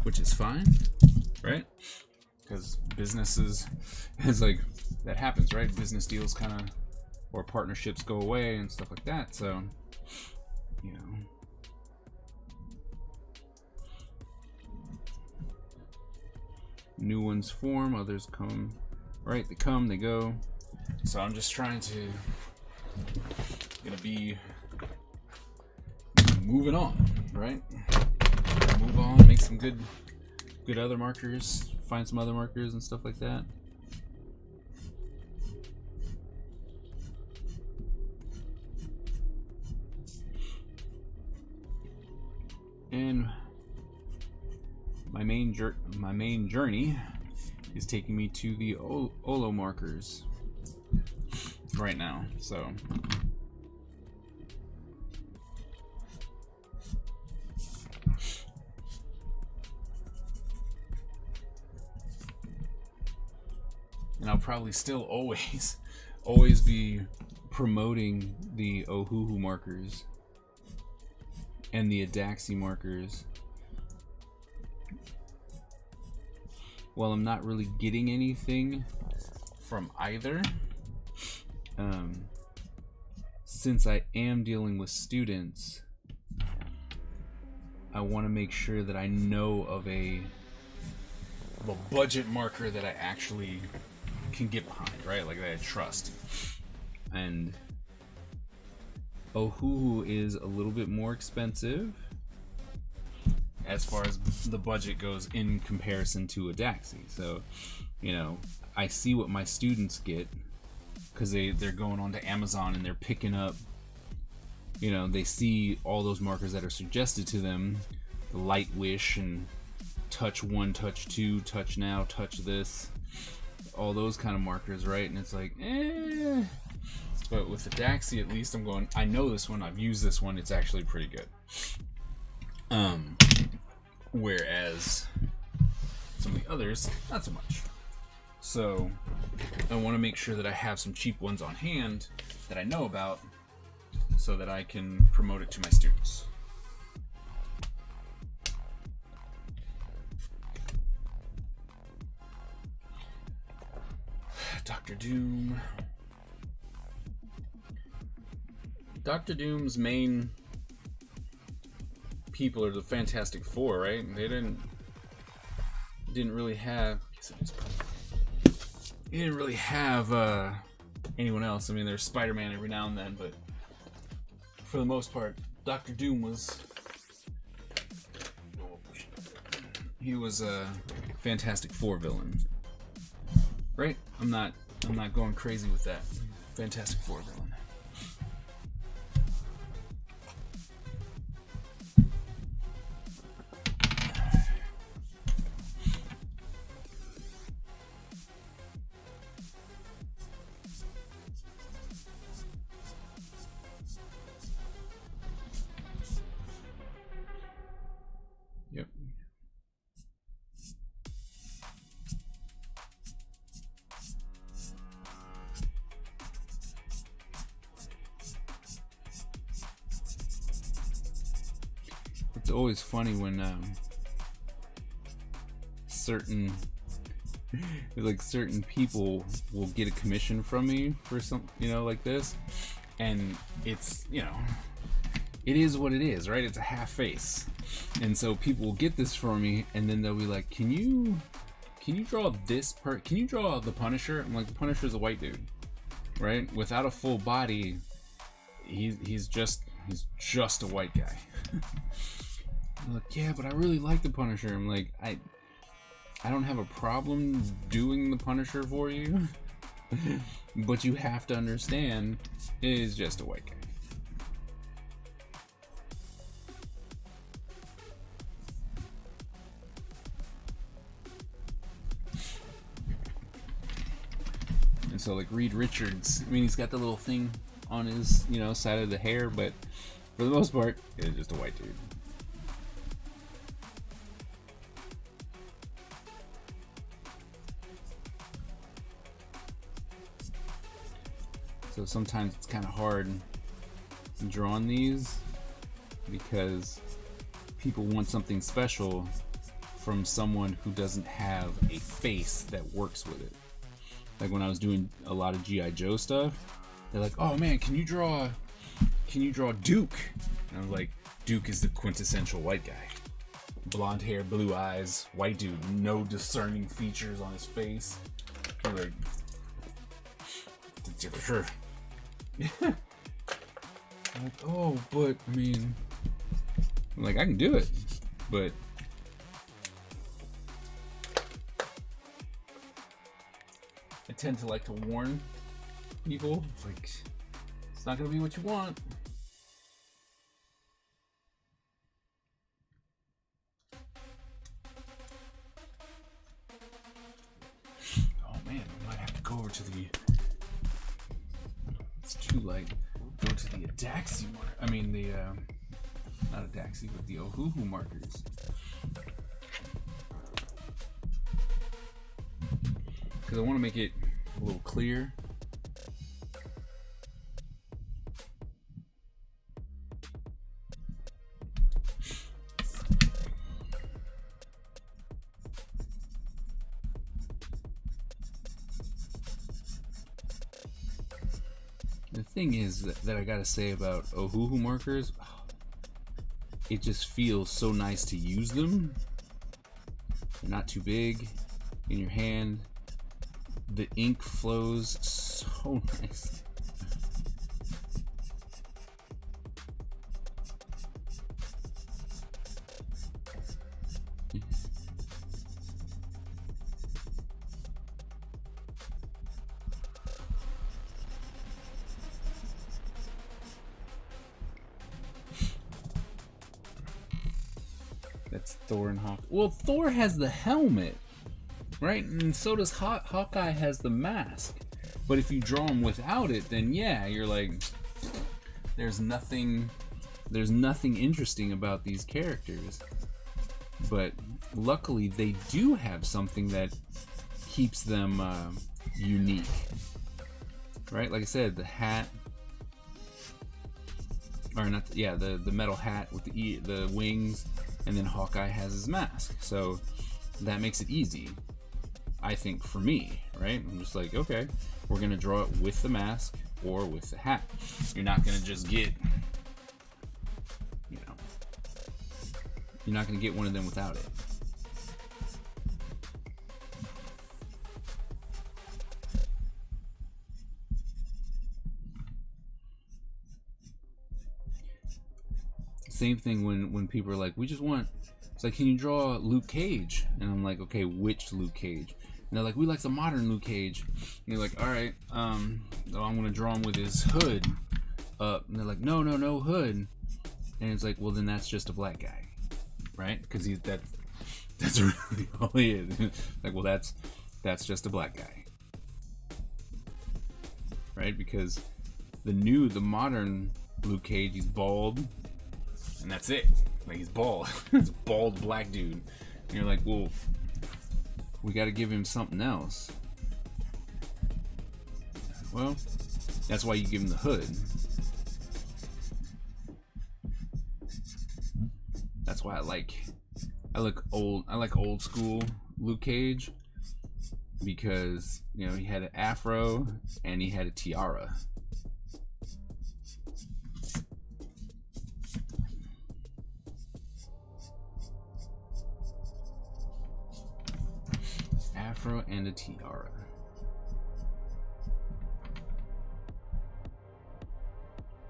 which is fine, right? Because businesses, it's like, that happens, right? Business deals kind of, or partnerships go away and stuff like that. So, you know, new ones form, others come, right? They come, they go. So I'm just trying to, gonna be moving on, right? Move on, make some good other markers, find some other markers and stuff like that. And my main journey is taking me to the Olo markers right now. So and I'll probably still always be promoting the Ohuhu markers and the Adaxi markers. Well, I'm not really getting anything from either. Since I am dealing with students, I want to make sure that I know of a budget marker that I actually can get behind, right? Like, that I trust. And Ohuhu is a little bit more expensive as far as the budget goes in comparison to Adaxi. So, you know, I see what my students get because they're going on to Amazon and they're picking up, you know, they see all those markers that are suggested to them, the Light Wish and touch 1, touch 2, touch now, touch this, all those kind of markers, right? And it's like, eh. But with the Daxi, at least I'm going, I know this one, I've used this one, it's actually pretty good. Whereas some of the others, not so much. So I want to make sure that I have some cheap ones on hand that I know about so that I can promote it to my students. Dr. Doom. Dr. Doom's main people are the Fantastic Four, right? They didn't really have. He didn't really have anyone else. I mean, there's Spider-Man every now and then, but for the most part, Dr. Doom was. He was a Fantastic Four villain, right? I'm not going crazy with that. Fantastic Four villain. Yep. It's always funny when certain people will get a commission from me for some, like this, and it's, it is what it is, right? It's a half face. And so people will get this for me, and then they'll be like, can you draw this part? Can you draw the Punisher? I'm like, the Punisher's a white dude, right? Without a full body, he's just a white guy. I'm like, yeah, but I really like the Punisher. I'm like, I don't have a problem doing the Punisher for you, but you have to understand, it is just a white guy. And so, like Reed Richards, I mean, he's got the little thing on his, side of the hair, but for the most part, it's just a white dude. So sometimes it's kind of hard drawing these because people want something special from someone who doesn't have a face that works with it. Like when I was doing a lot of G.I. Joe stuff, they're like, oh man, can you draw Duke? And I was like, Duke is the quintessential white guy. Blonde hair, blue eyes, white dude, no discerning features on his face. I'm like, sure. I'm like, oh, but I mean, I'm like, I can do it, but I tend to like to warn people, like, it's not gonna be what you want. Oh man, we might have to go over to the. It's too light. Go to the Adaxi marker. I mean the not Adaxi, but the Ohuhu markers. Because I want to make it a little clear. The thing is that I gotta say about Ohuhu markers, it just feels so nice to use them. They're not too big in your hand. The ink flows so nice. That's Thor and Hawkeye. Well, Thor has the helmet, right? And so does Hawkeye has the mask. But if you draw him without it, then yeah, you're like, there's nothing interesting about these characters. But luckily, they do have something that keeps them unique, right? Like I said, the hat, or not? Yeah, the metal hat with the wings, and then Hawkeye has his mask. So that makes it easy, I think, for me, right? I'm just like, okay, we're gonna draw it with the mask or with the hat. You're not gonna just get, you're not gonna get one of them without it. Same thing when people are like, we just want, it's like, can you draw Luke Cage? And I'm like, okay, which Luke Cage? And they're like, we like the modern Luke Cage. And you're like, all right, I'm gonna draw him with his hood up. And they're like, no hood. And it's like, well, then that's just a black guy, right? Because that's really all he is. Like, well, that's just a black guy, right? Because the modern Luke Cage, he's bald, and that's it. Like, he's bald. He's a bald black dude. And you're like, well, we got to give him something else. Well, that's why you give him the hood. That's why I like old school Luke Cage, because he had an afro and he had a tiara. Afro and a tiara.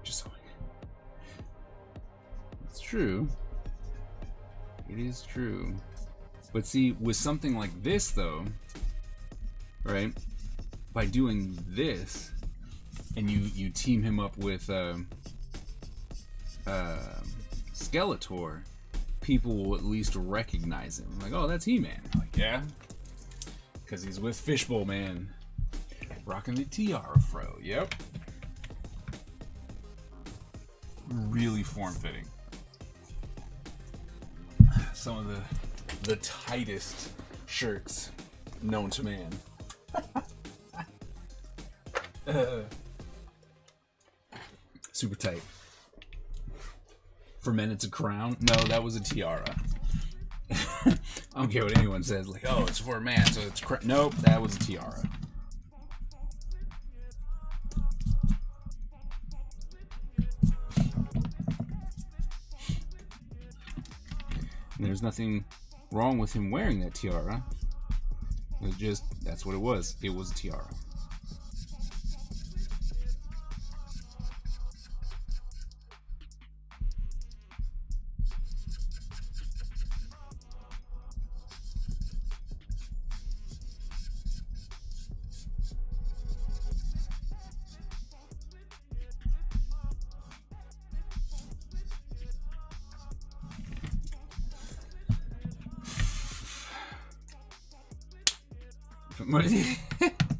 Just so it's true. It is true. But see, with something like this though, right? By doing this, and you team him up with Skeletor, people will at least recognize him. Like, oh, that's He-Man. Like, yeah. Because he's with Fishbowl Man. Rocking the tiara fro. Yep. Really form-fitting. Some of the tightest shirts known to man. Super tight. For men, it's a crown. No, that was a tiara. I don't care what anyone says. Like, oh, it's for a man, so it's nope. That was a tiara. And there's nothing wrong with him wearing that tiara. It just, that's what it was. It was a tiara.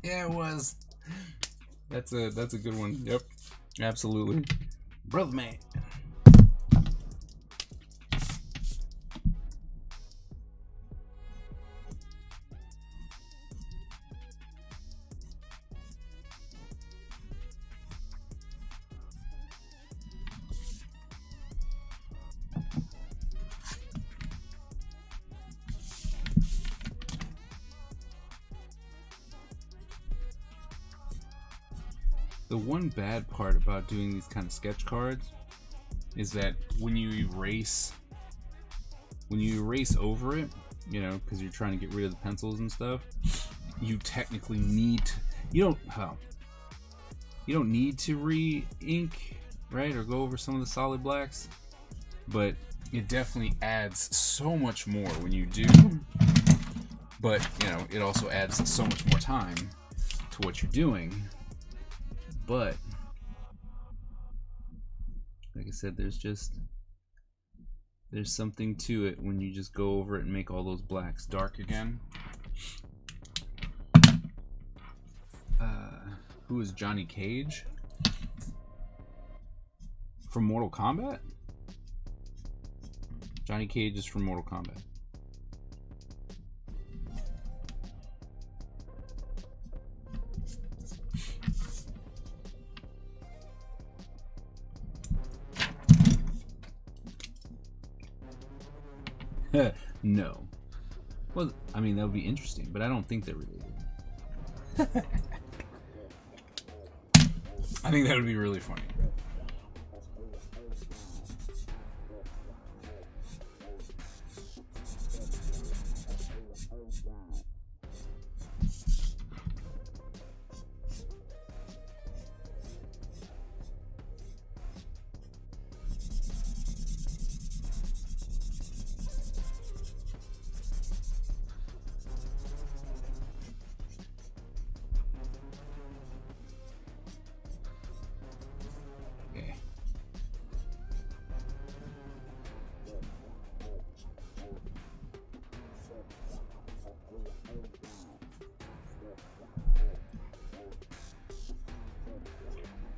Yeah, it was. That's a good one. Yep, absolutely, brother man. The one bad part about doing these kind of sketch cards is that when you erase over it, because you're trying to get rid of the pencils and stuff, you technically need to, you don't need to re-ink, right, or go over some of the solid blacks, but it definitely adds so much more when you do. But it also adds so much more time to what you're doing. But like I said, there's just There's something to it when you just go over it and make all those blacks dark again. Who is Johnny Cage? From Mortal Kombat? Johnny Cage is from Mortal Kombat. No. Well, I mean, that would be interesting, but I don't think they're related. I think that would be really funny.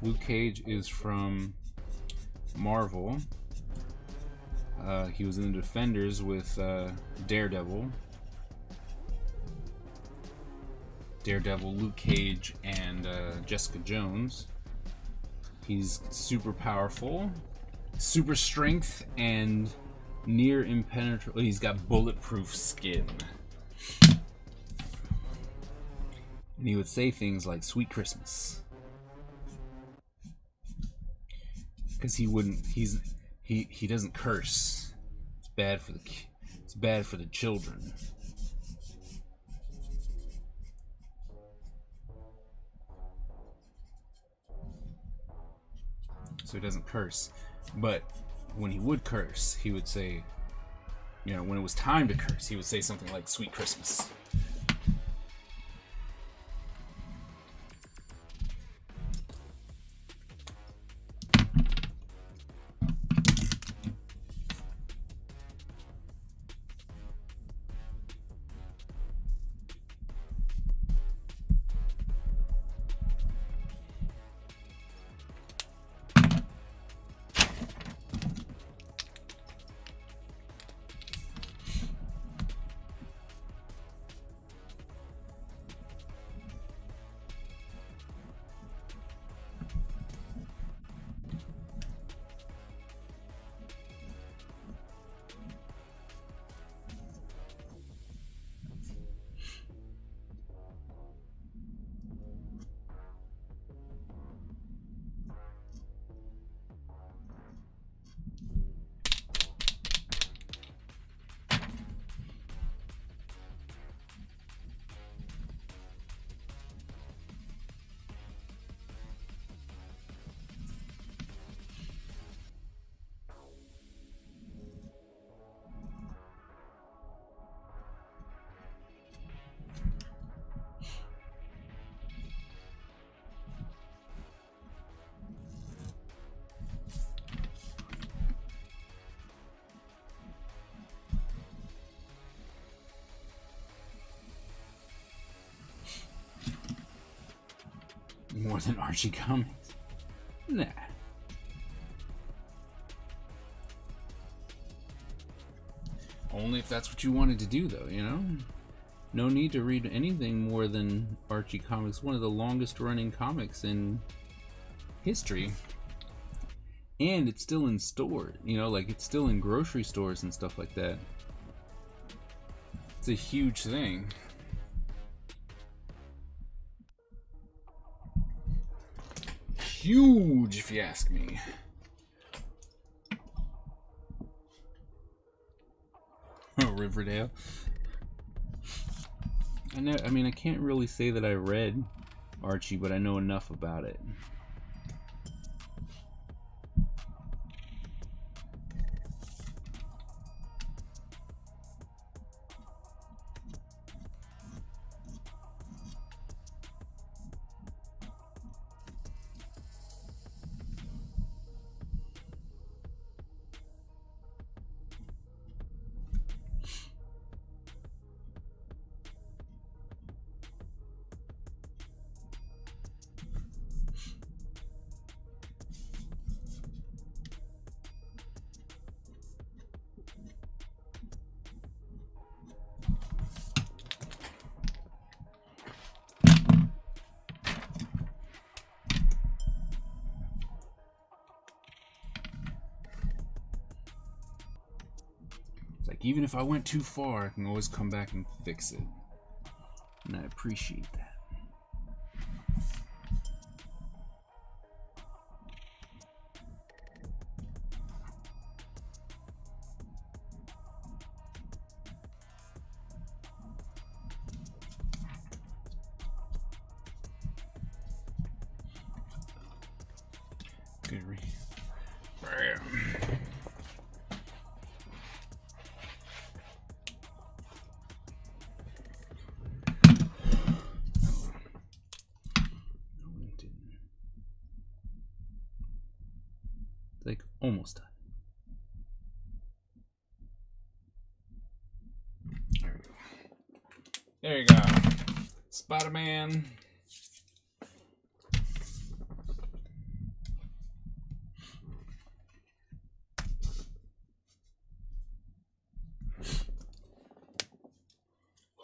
Luke Cage is from Marvel. He was in the Defenders with Daredevil, Luke Cage, and Jessica Jones. He's super powerful, super strength, and near impenetrable. He's got bulletproof skin. And he would say things like "Sweet Christmas." Because he wouldn't. He doesn't curse. It's bad for the children. So he doesn't curse. But when he would curse, he would say, you know, when it was time to curse, he would say something like "Sweet Christmas." More than Archie comics? Nah. Only if that's what you wanted to do, though, you know? No need to read anything more than Archie comics. One of the longest running comics in history. And it's still in stores, you know, like it's still in grocery stores and stuff like that. It's a huge thing. Huge, if you ask me. Oh, Riverdale. I mean, I can't really say that I read Archie, but I know enough about it. It's like, even if I went too far, I can always come back and fix it. And I appreciate that. Like almost done. There we go. There you go. Spider-Man.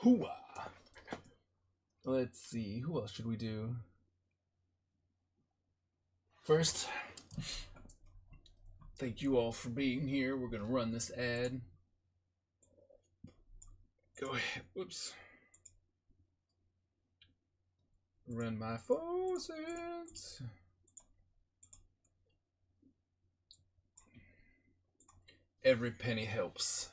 Hooah! Let's see, who else should we do? First, thank you all for being here. We're gonna run this ad. Go ahead. Whoops. Run my faucets. Every penny helps.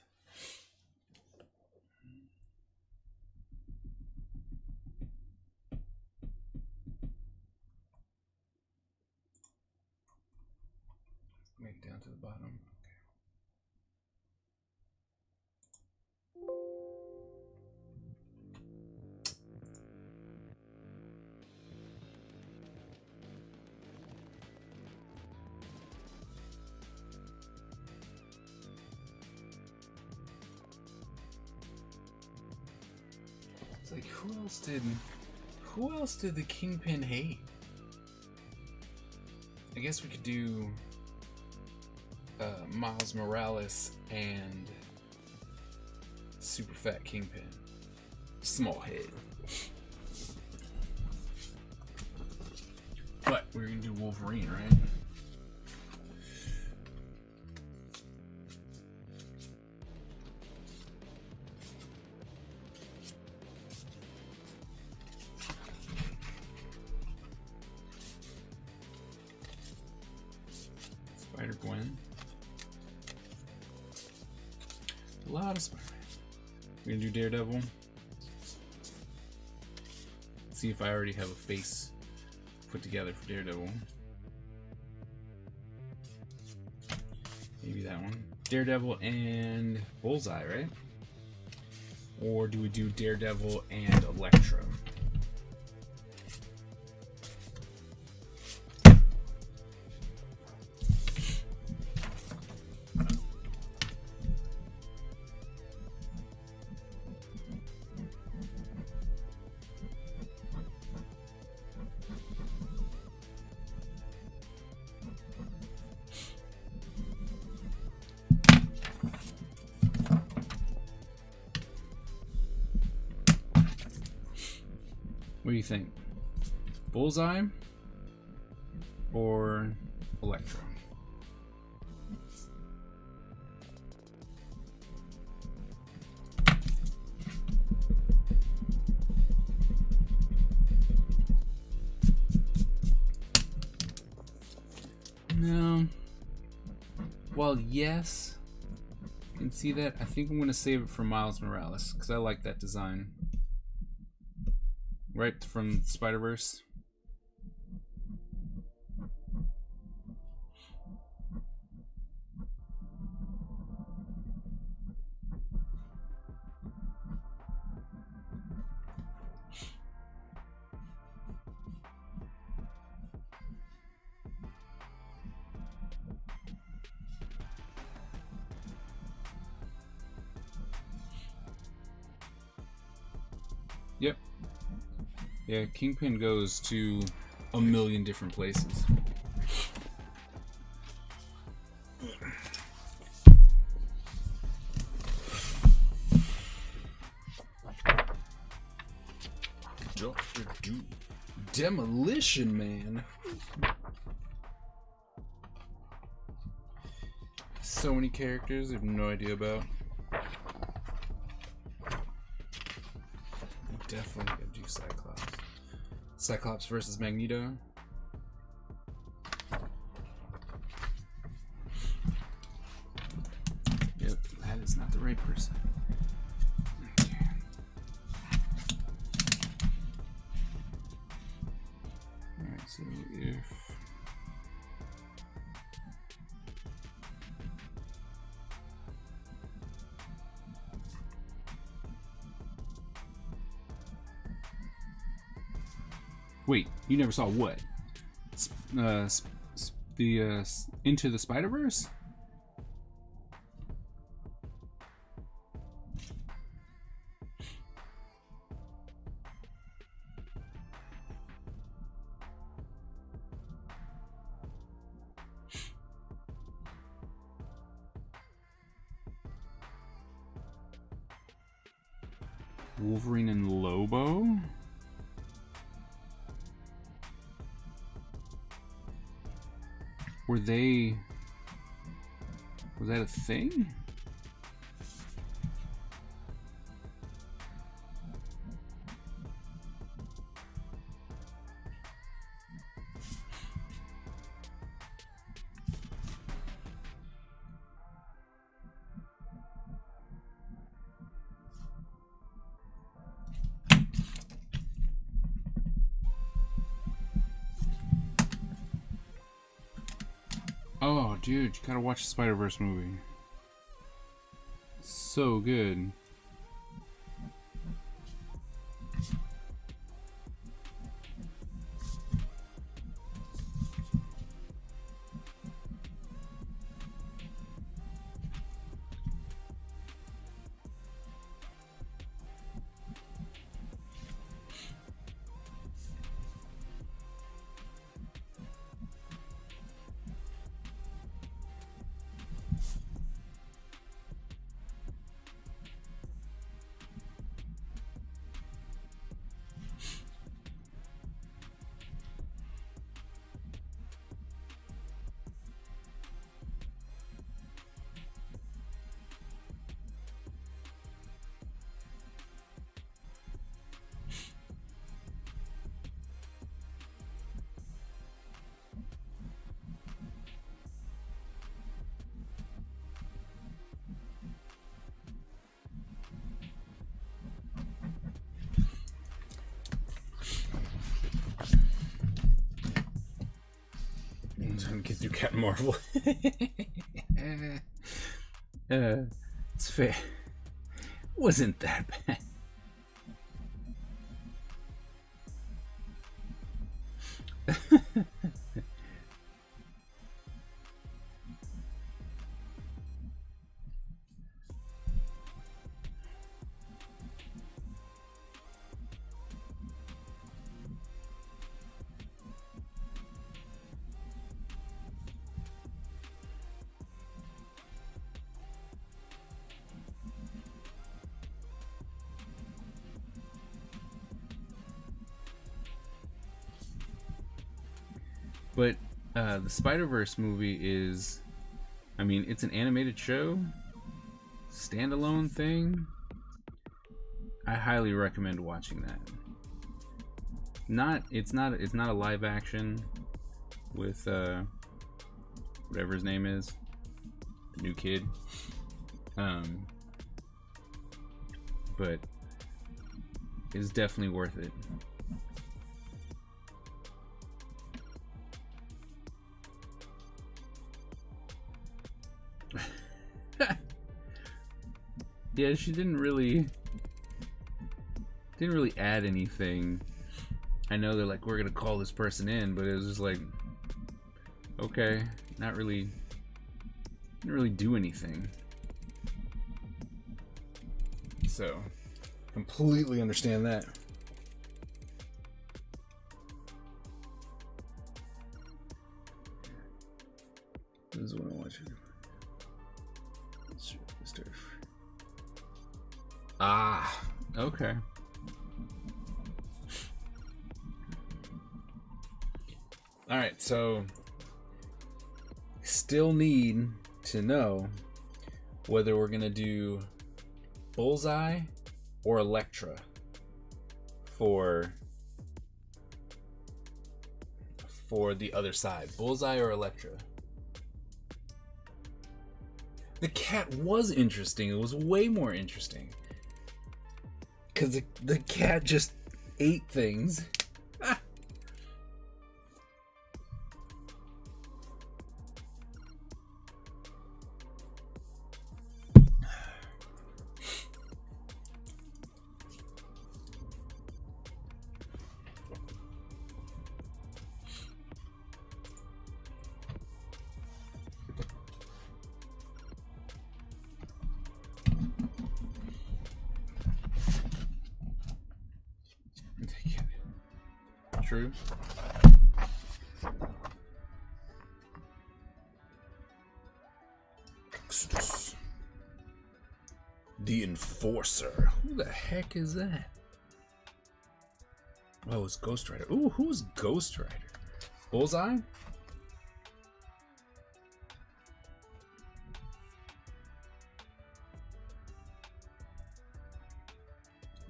Make it down to the bottom. It's like, who else did the Kingpin hate? I guess we could do Miles Morales and Super Fat Kingpin. Small head. But we're gonna do Wolverine, right? Spider-Gwen. A lot of Spider-Man. We're gonna do Daredevil. Let's see if I already have a face put together for Daredevil. Maybe that one. Daredevil and Bullseye, right? Or do we do Daredevil and Elektra? What do you think? Bullseye or Elektra? No. Well, yes. You can see that. I think I'm going to save it for Miles Morales because I like that design. Right from Spider-Verse. Yep. Yeah, Kingpin goes to a million different places. Dr. Doom. Demolition Man. So many characters I have no idea about. Definitely gotta do Cyclops. Cyclops versus Magneto. Yep, that is not the right person. Okay. Alright, so if wait, you never saw what? The Into the Spider-Verse? Wolverine and Lobo? Was that a thing? Oh, dude, you gotta watch the Spider-Verse movie. So good. I'm trying to get through Captain Marvel. It's fair. Wasn't that bad. But the Spider-Verse movie is, I mean, it's an animated show, standalone thing. I highly recommend watching that. It's not a live action with whatever his name is, the new kid. But it's definitely worth it. Yeah, she didn't really add anything. I know they're like, we're gonna call this person in, but it was just like, okay, didn't really do anything. So, completely understand that. This is what I want you to do. Ah, okay. Alright, so still need to know whether we're gonna do Bullseye or Elektra for the other side. Bullseye or Elektra. The cat was interesting. It was way more interesting. Because the cat just ate things. True. Exodus. The Enforcer. Who the heck is that? Oh, it's Ghost Rider. Ooh, who's Ghost Rider? Bullseye?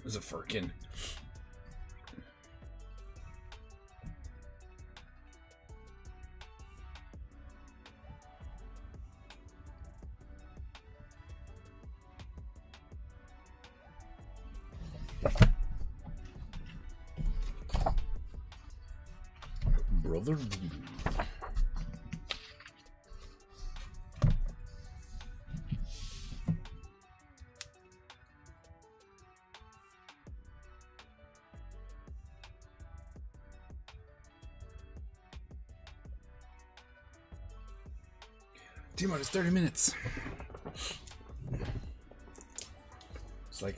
There's a Firkin. Brother Voodoo. T-minus 30 minutes. It's like,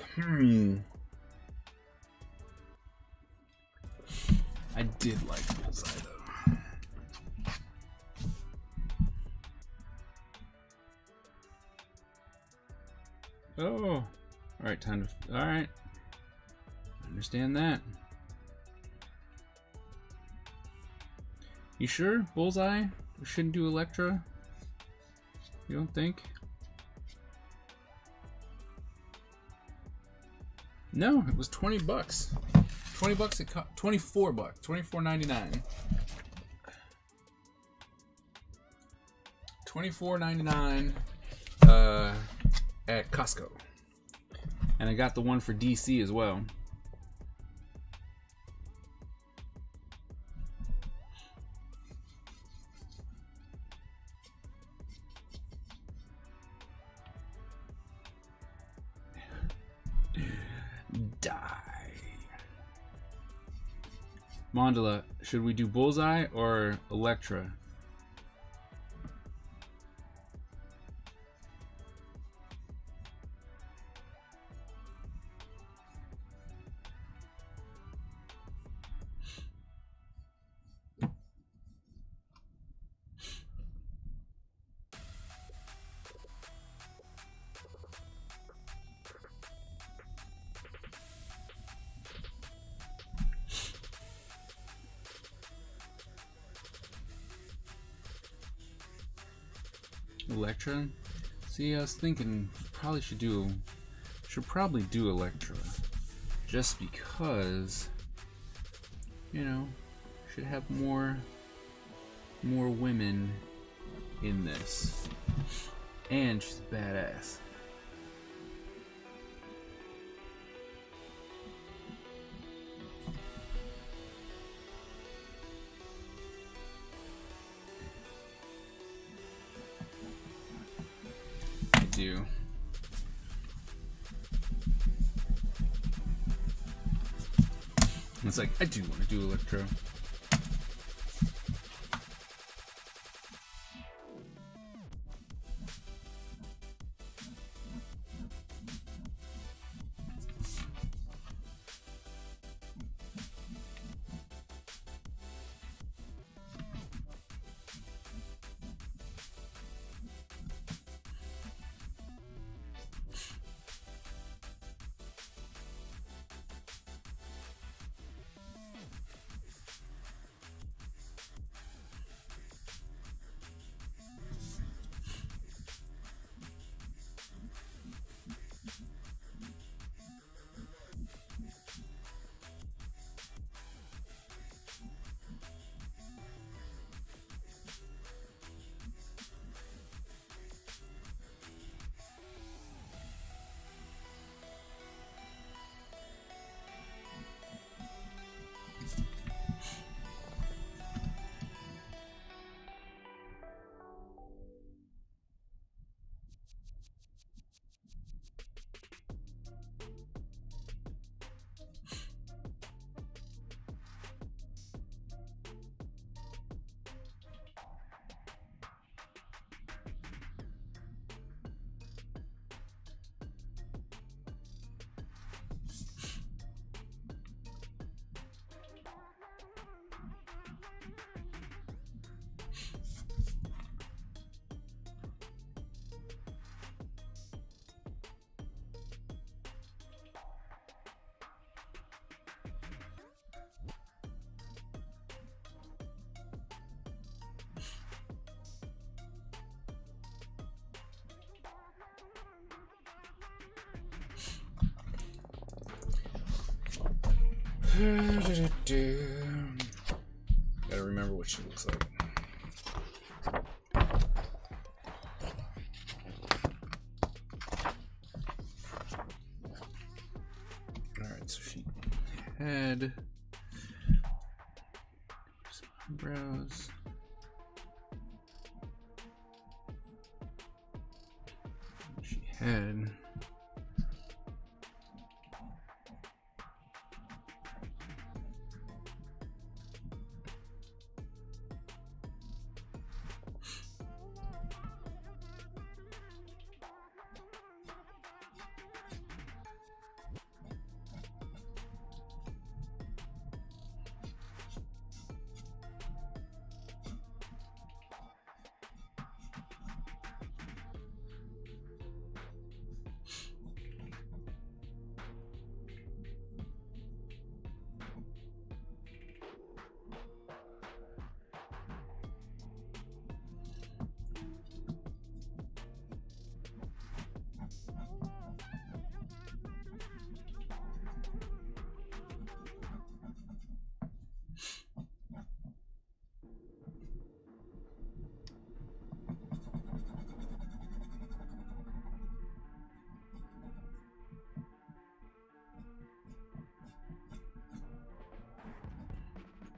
I did like Bullseye though. Oh, alright, time to. Alright. Understand that. You sure? Bullseye? We shouldn't do Elektra? You don't think? No, it was 20 bucks. 20 bucks it cost. 24 bucks. $24.99. $24.99 at Costco. And I got the one for DC as well. Die. Mandala, should we do Bullseye or Elektra? Elektra? See, I was thinking should probably do Elektra. Just because, you know, should have more women in this. And she's badass. Do. It's like, I do want to do Electro. Gotta remember what she looks like. Alright, so she had some eyebrows. She had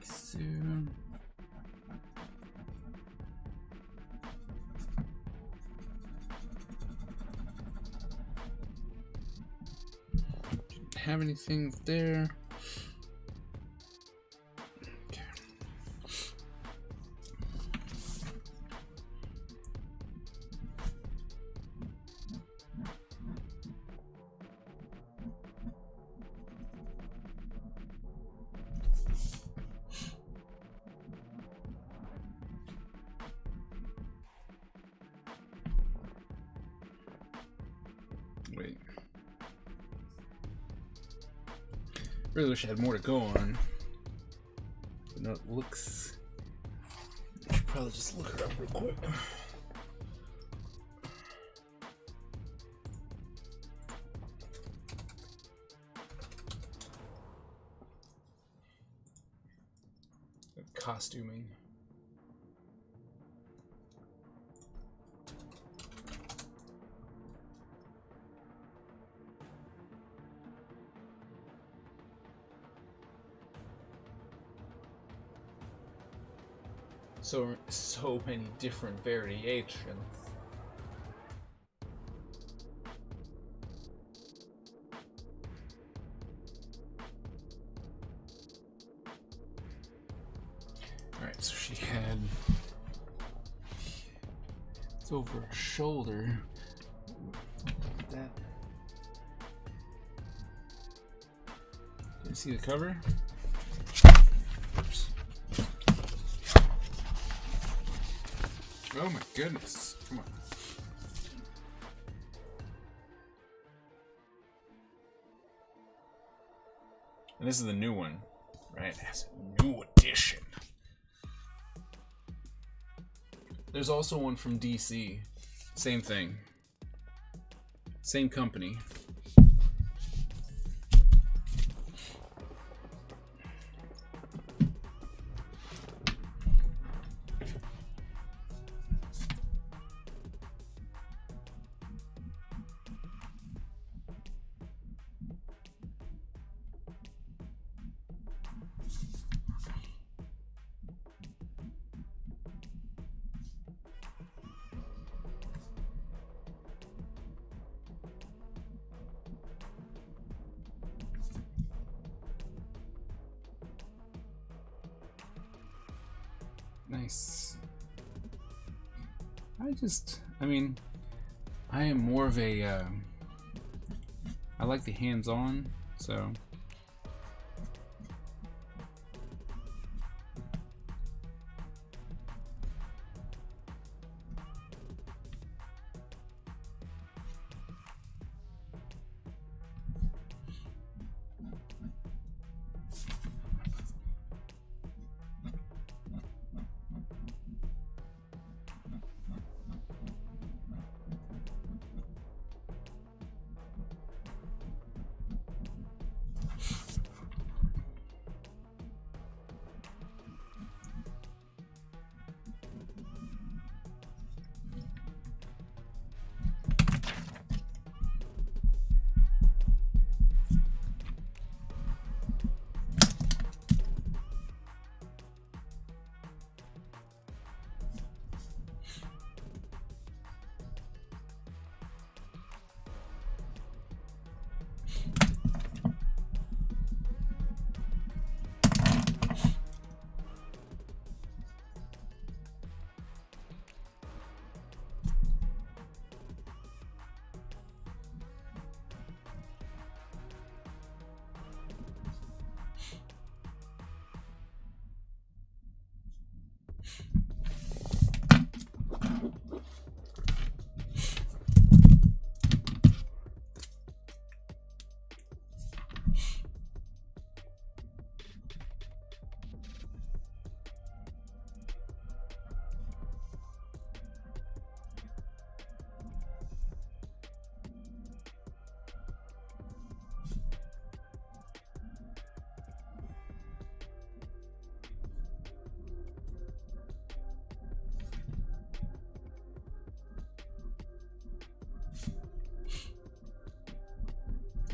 soon. Didn't have anything there. Okay. Wait. Really wish I had more to go on. But no, it looks. I should probably just look her up real quick. Costuming. So many different variations. Alright, so she had it's over her shoulder. Look at that. Can you see the cover? Oops. Oh my goodness. Come on. And this is the new one, right? That's a new edition. There's also one from DC. Same thing. Same company. Nice. I mean, I am more of a, I like the hands-on, so.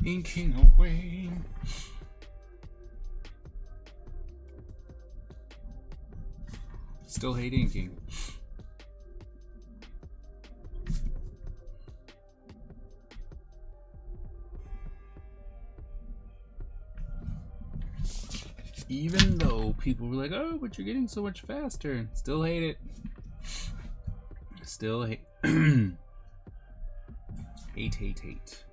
Inking away. Still hate inking. Even though people were like, oh, but you're getting so much faster. Still hate it. Still hate. hate.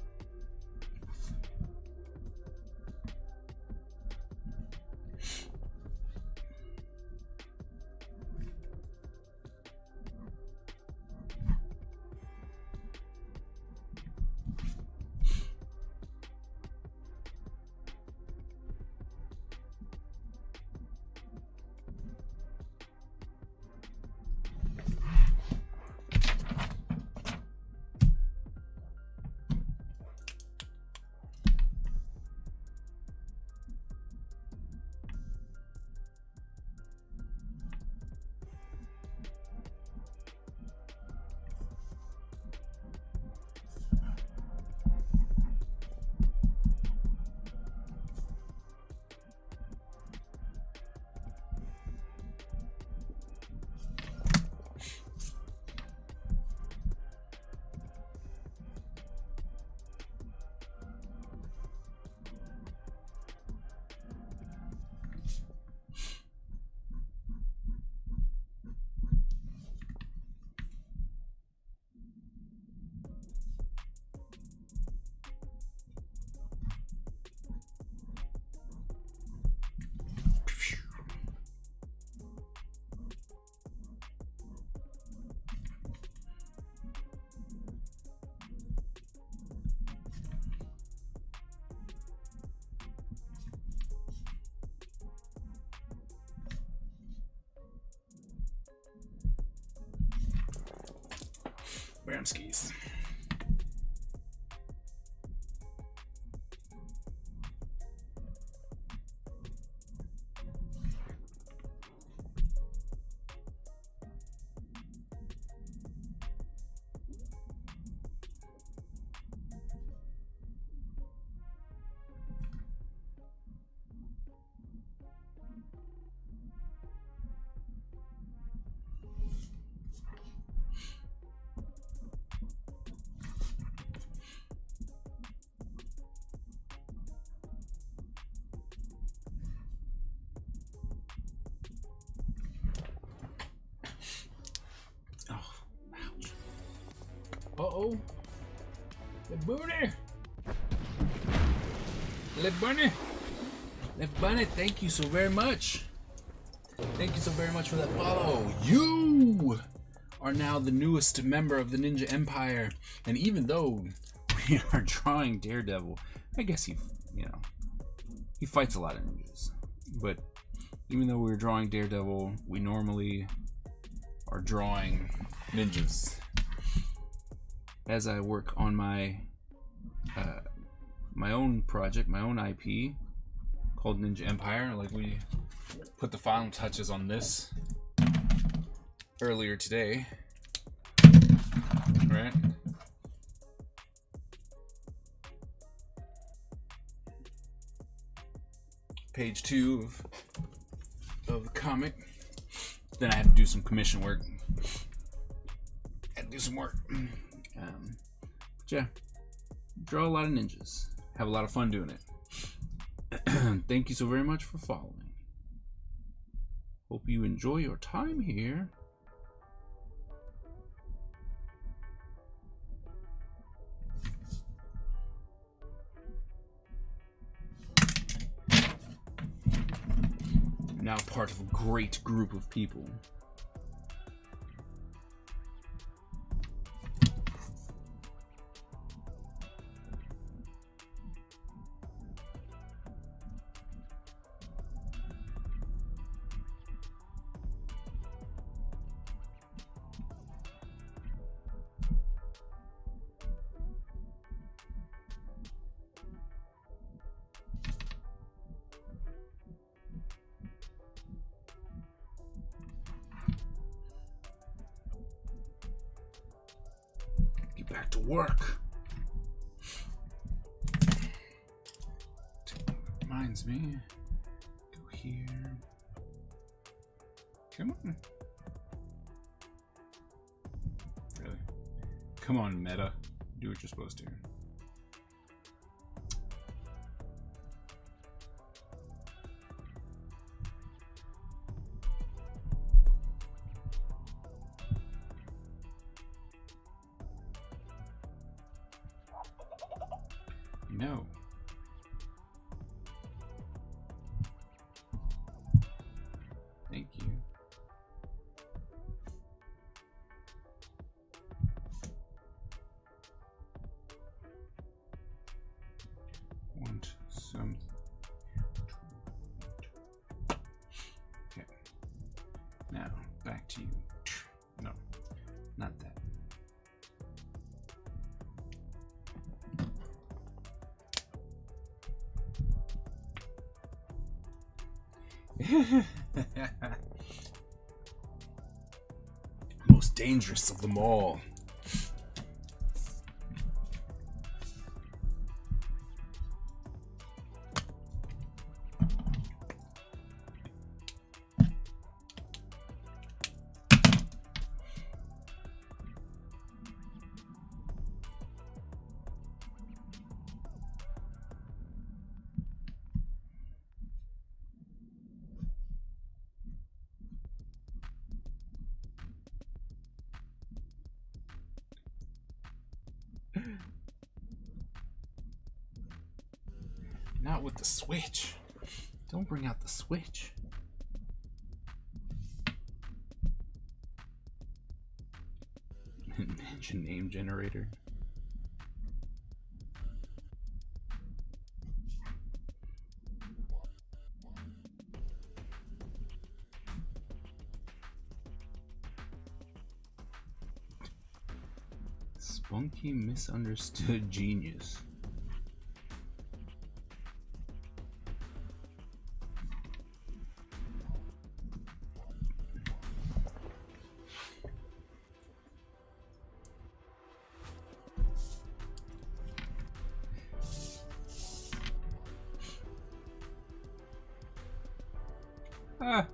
Bramskis. Uh-oh. The booty. Left Bunny. Left Bunny, thank you so very much. Thank you so very much for that follow. You are now the newest member of the Ninja Empire. And even though we are drawing Daredevil, I guess he fights a lot of ninjas. But even though we're drawing Daredevil, we normally are drawing ninjas. As I work on my my own project, my own IP called Ninja Empire, like we put the final touches on this earlier today, right? Page 2 of the comic. Then I had to do some commission work. Had to do some work. But yeah, draw a lot of ninjas. Have a lot of fun doing it. Thank you so very much for following. Hope you enjoy your time here. Now part of a great group of people. Back to work. reminds me. Go here. Come on. Really? Come on, meta. Do what you're supposed to. No. Thank you. Want some. Okay. Now, back to you. No, not that. Most dangerous of them all. Not with the Switch. Don't bring out the Switch. Mention name generator. Spunky misunderstood genius. Ah.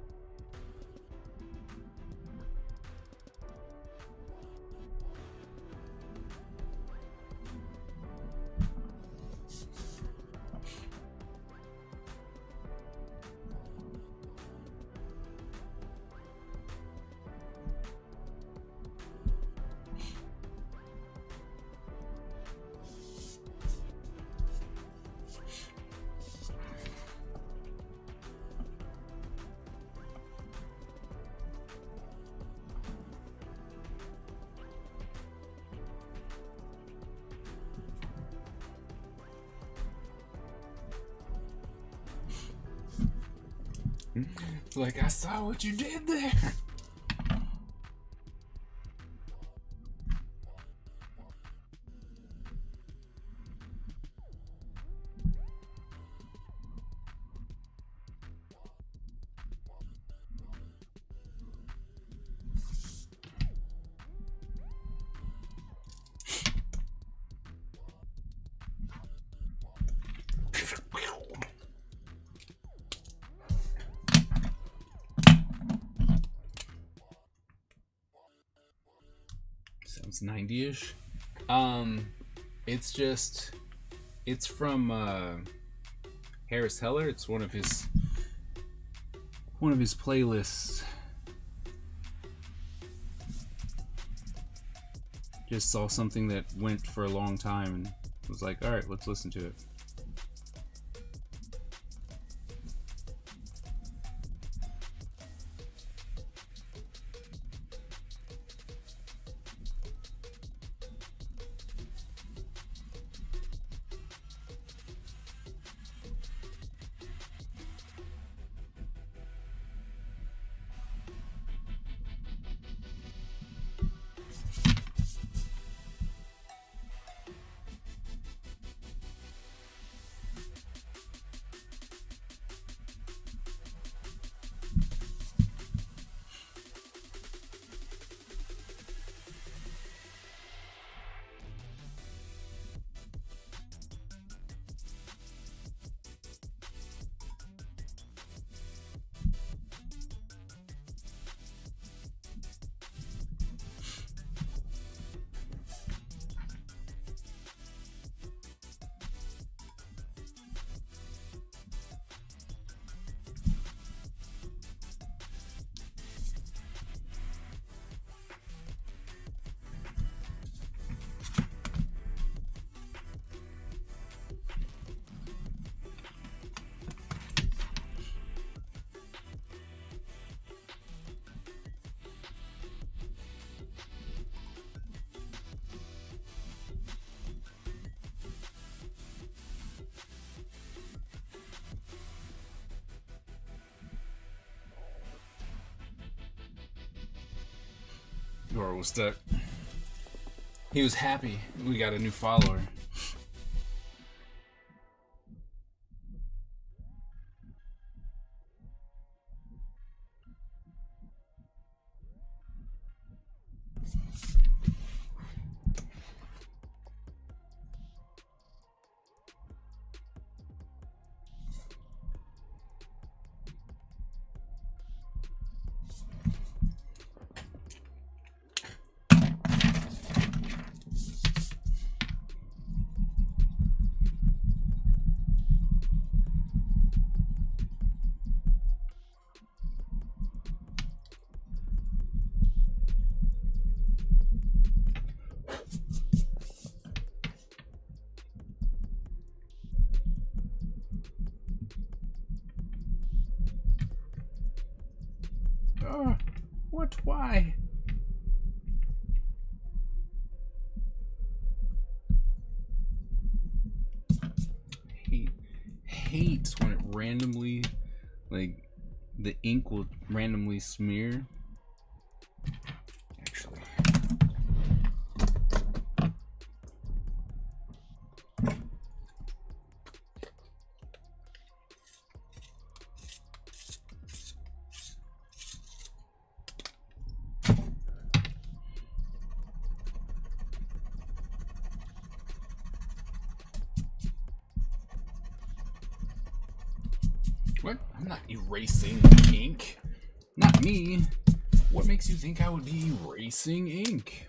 Like, I saw what you did there. Sounds 90-ish. It's from Harris Heller. It's one of his playlists. Just saw something that went for a long time and was like, all right, let's listen to it. Thor was stuck. He was happy we got a new follower. What? Why? Hates when it randomly, like, the ink will randomly smear. Actually. What? I'm not erasing ink. Not me. What makes you think I would be erasing ink?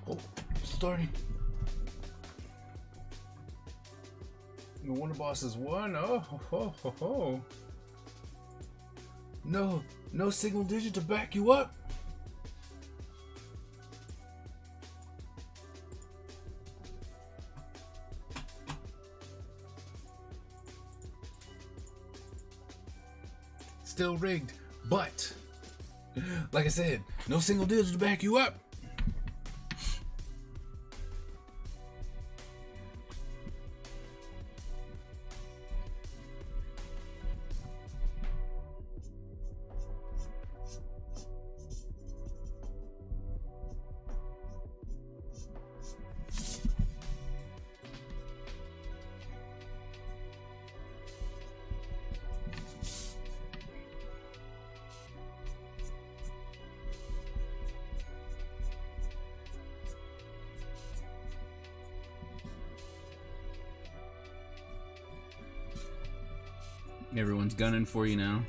Oh, starting. The Wonder Boss is one. Oh, ho, ho, ho, ho. No single digit to back you up. Still rigged, but like I said, no single digit to back you up. Everyone's gunning for you now.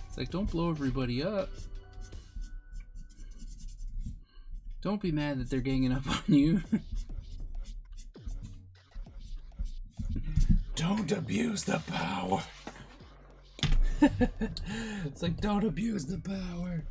It's like, don't blow everybody up. Don't be mad that they're ganging up on you. Don't abuse the power. It's like, don't abuse the power.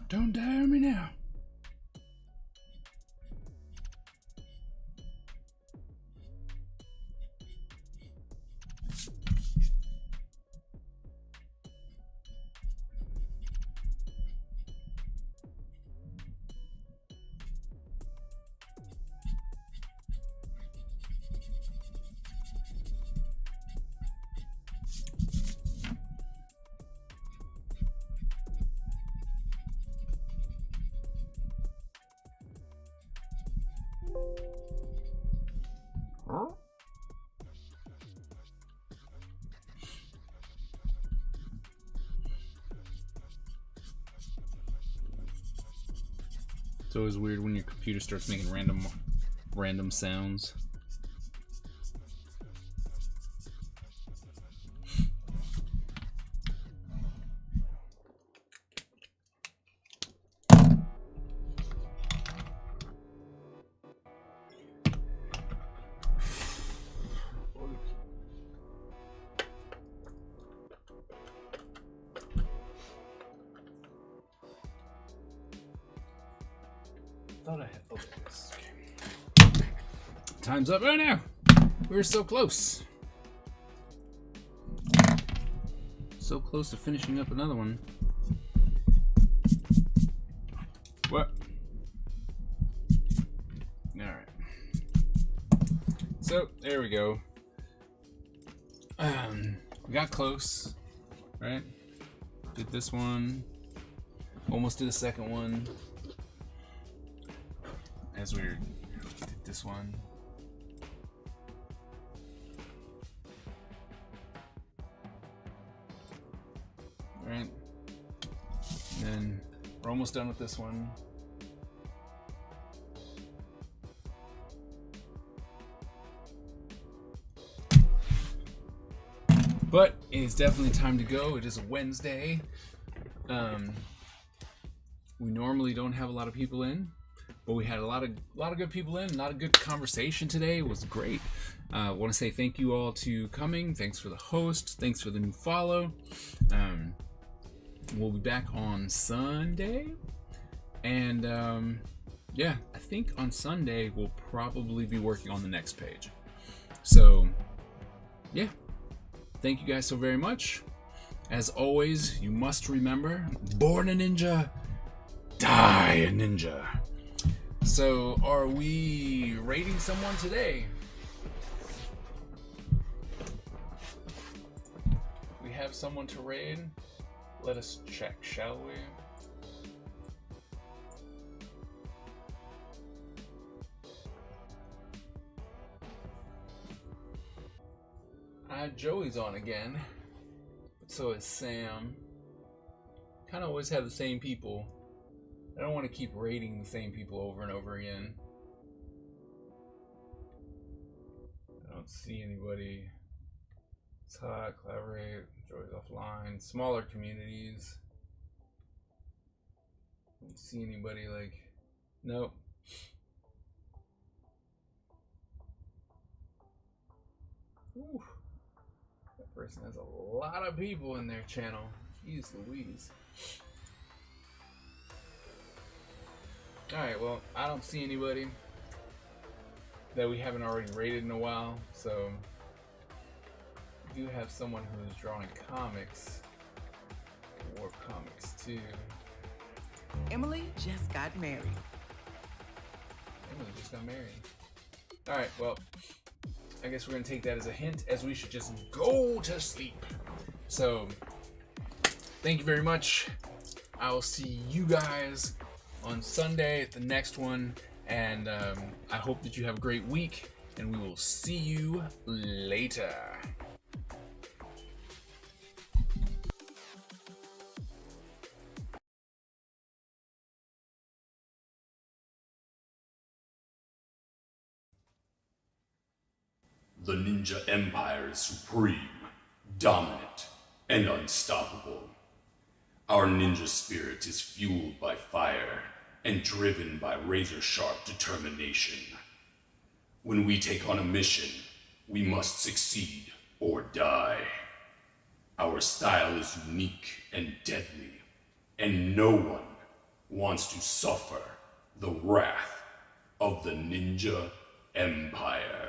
Don't dare me now. It's always weird when your computer starts making random sounds. Thought I had. Oh, there it is. Okay. Time's up right now. We're so close. So close to finishing up another one. What? Alright. So, there we go. We got close. Right? Did this one. Almost did a second one. As we did this one. Right. And then we're almost done with this one. But it is definitely time to go. It is a Wednesday. We normally don't have a lot of people in. But we had a lot of good people in. A lot of good conversation today. It was great. I want to say thank you all to coming. Thanks for the host. Thanks for the new follow. We'll be back on Sunday. And yeah, I think on Sunday we'll probably be working on the next page. So yeah, thank you guys so very much. As always, you must remember, born a ninja, die a ninja. So, are we raiding someone today? We have someone to raid? Let us check, shall we? Joey's on again, but so is Sam. Kind of always have the same people. I don't want to keep raiding the same people over and over again. I don't see anybody. It's hot, collaborate, Joey's offline, smaller communities. Don't see anybody like, nope. Ooh, that person has a lot of people in their channel. Jeez Louise. Alright, well, I don't see anybody that we haven't already raided in a while, so do have someone who's drawing comics. War comics too. Emily just got married. Emily just got married. Alright, well, I guess we're gonna take that as a hint, as we should just go to sleep. So, thank you very much. I will see you guys on Sunday at the next one, and I hope that you have a great week, and we will see you later. The Ninja Empire is supreme, dominant, and unstoppable. Our ninja spirit is fueled by fire and driven by razor-sharp determination. When we take on a mission, we must succeed or die. Our style is unique and deadly, and no one wants to suffer the wrath of the Ninja Empire.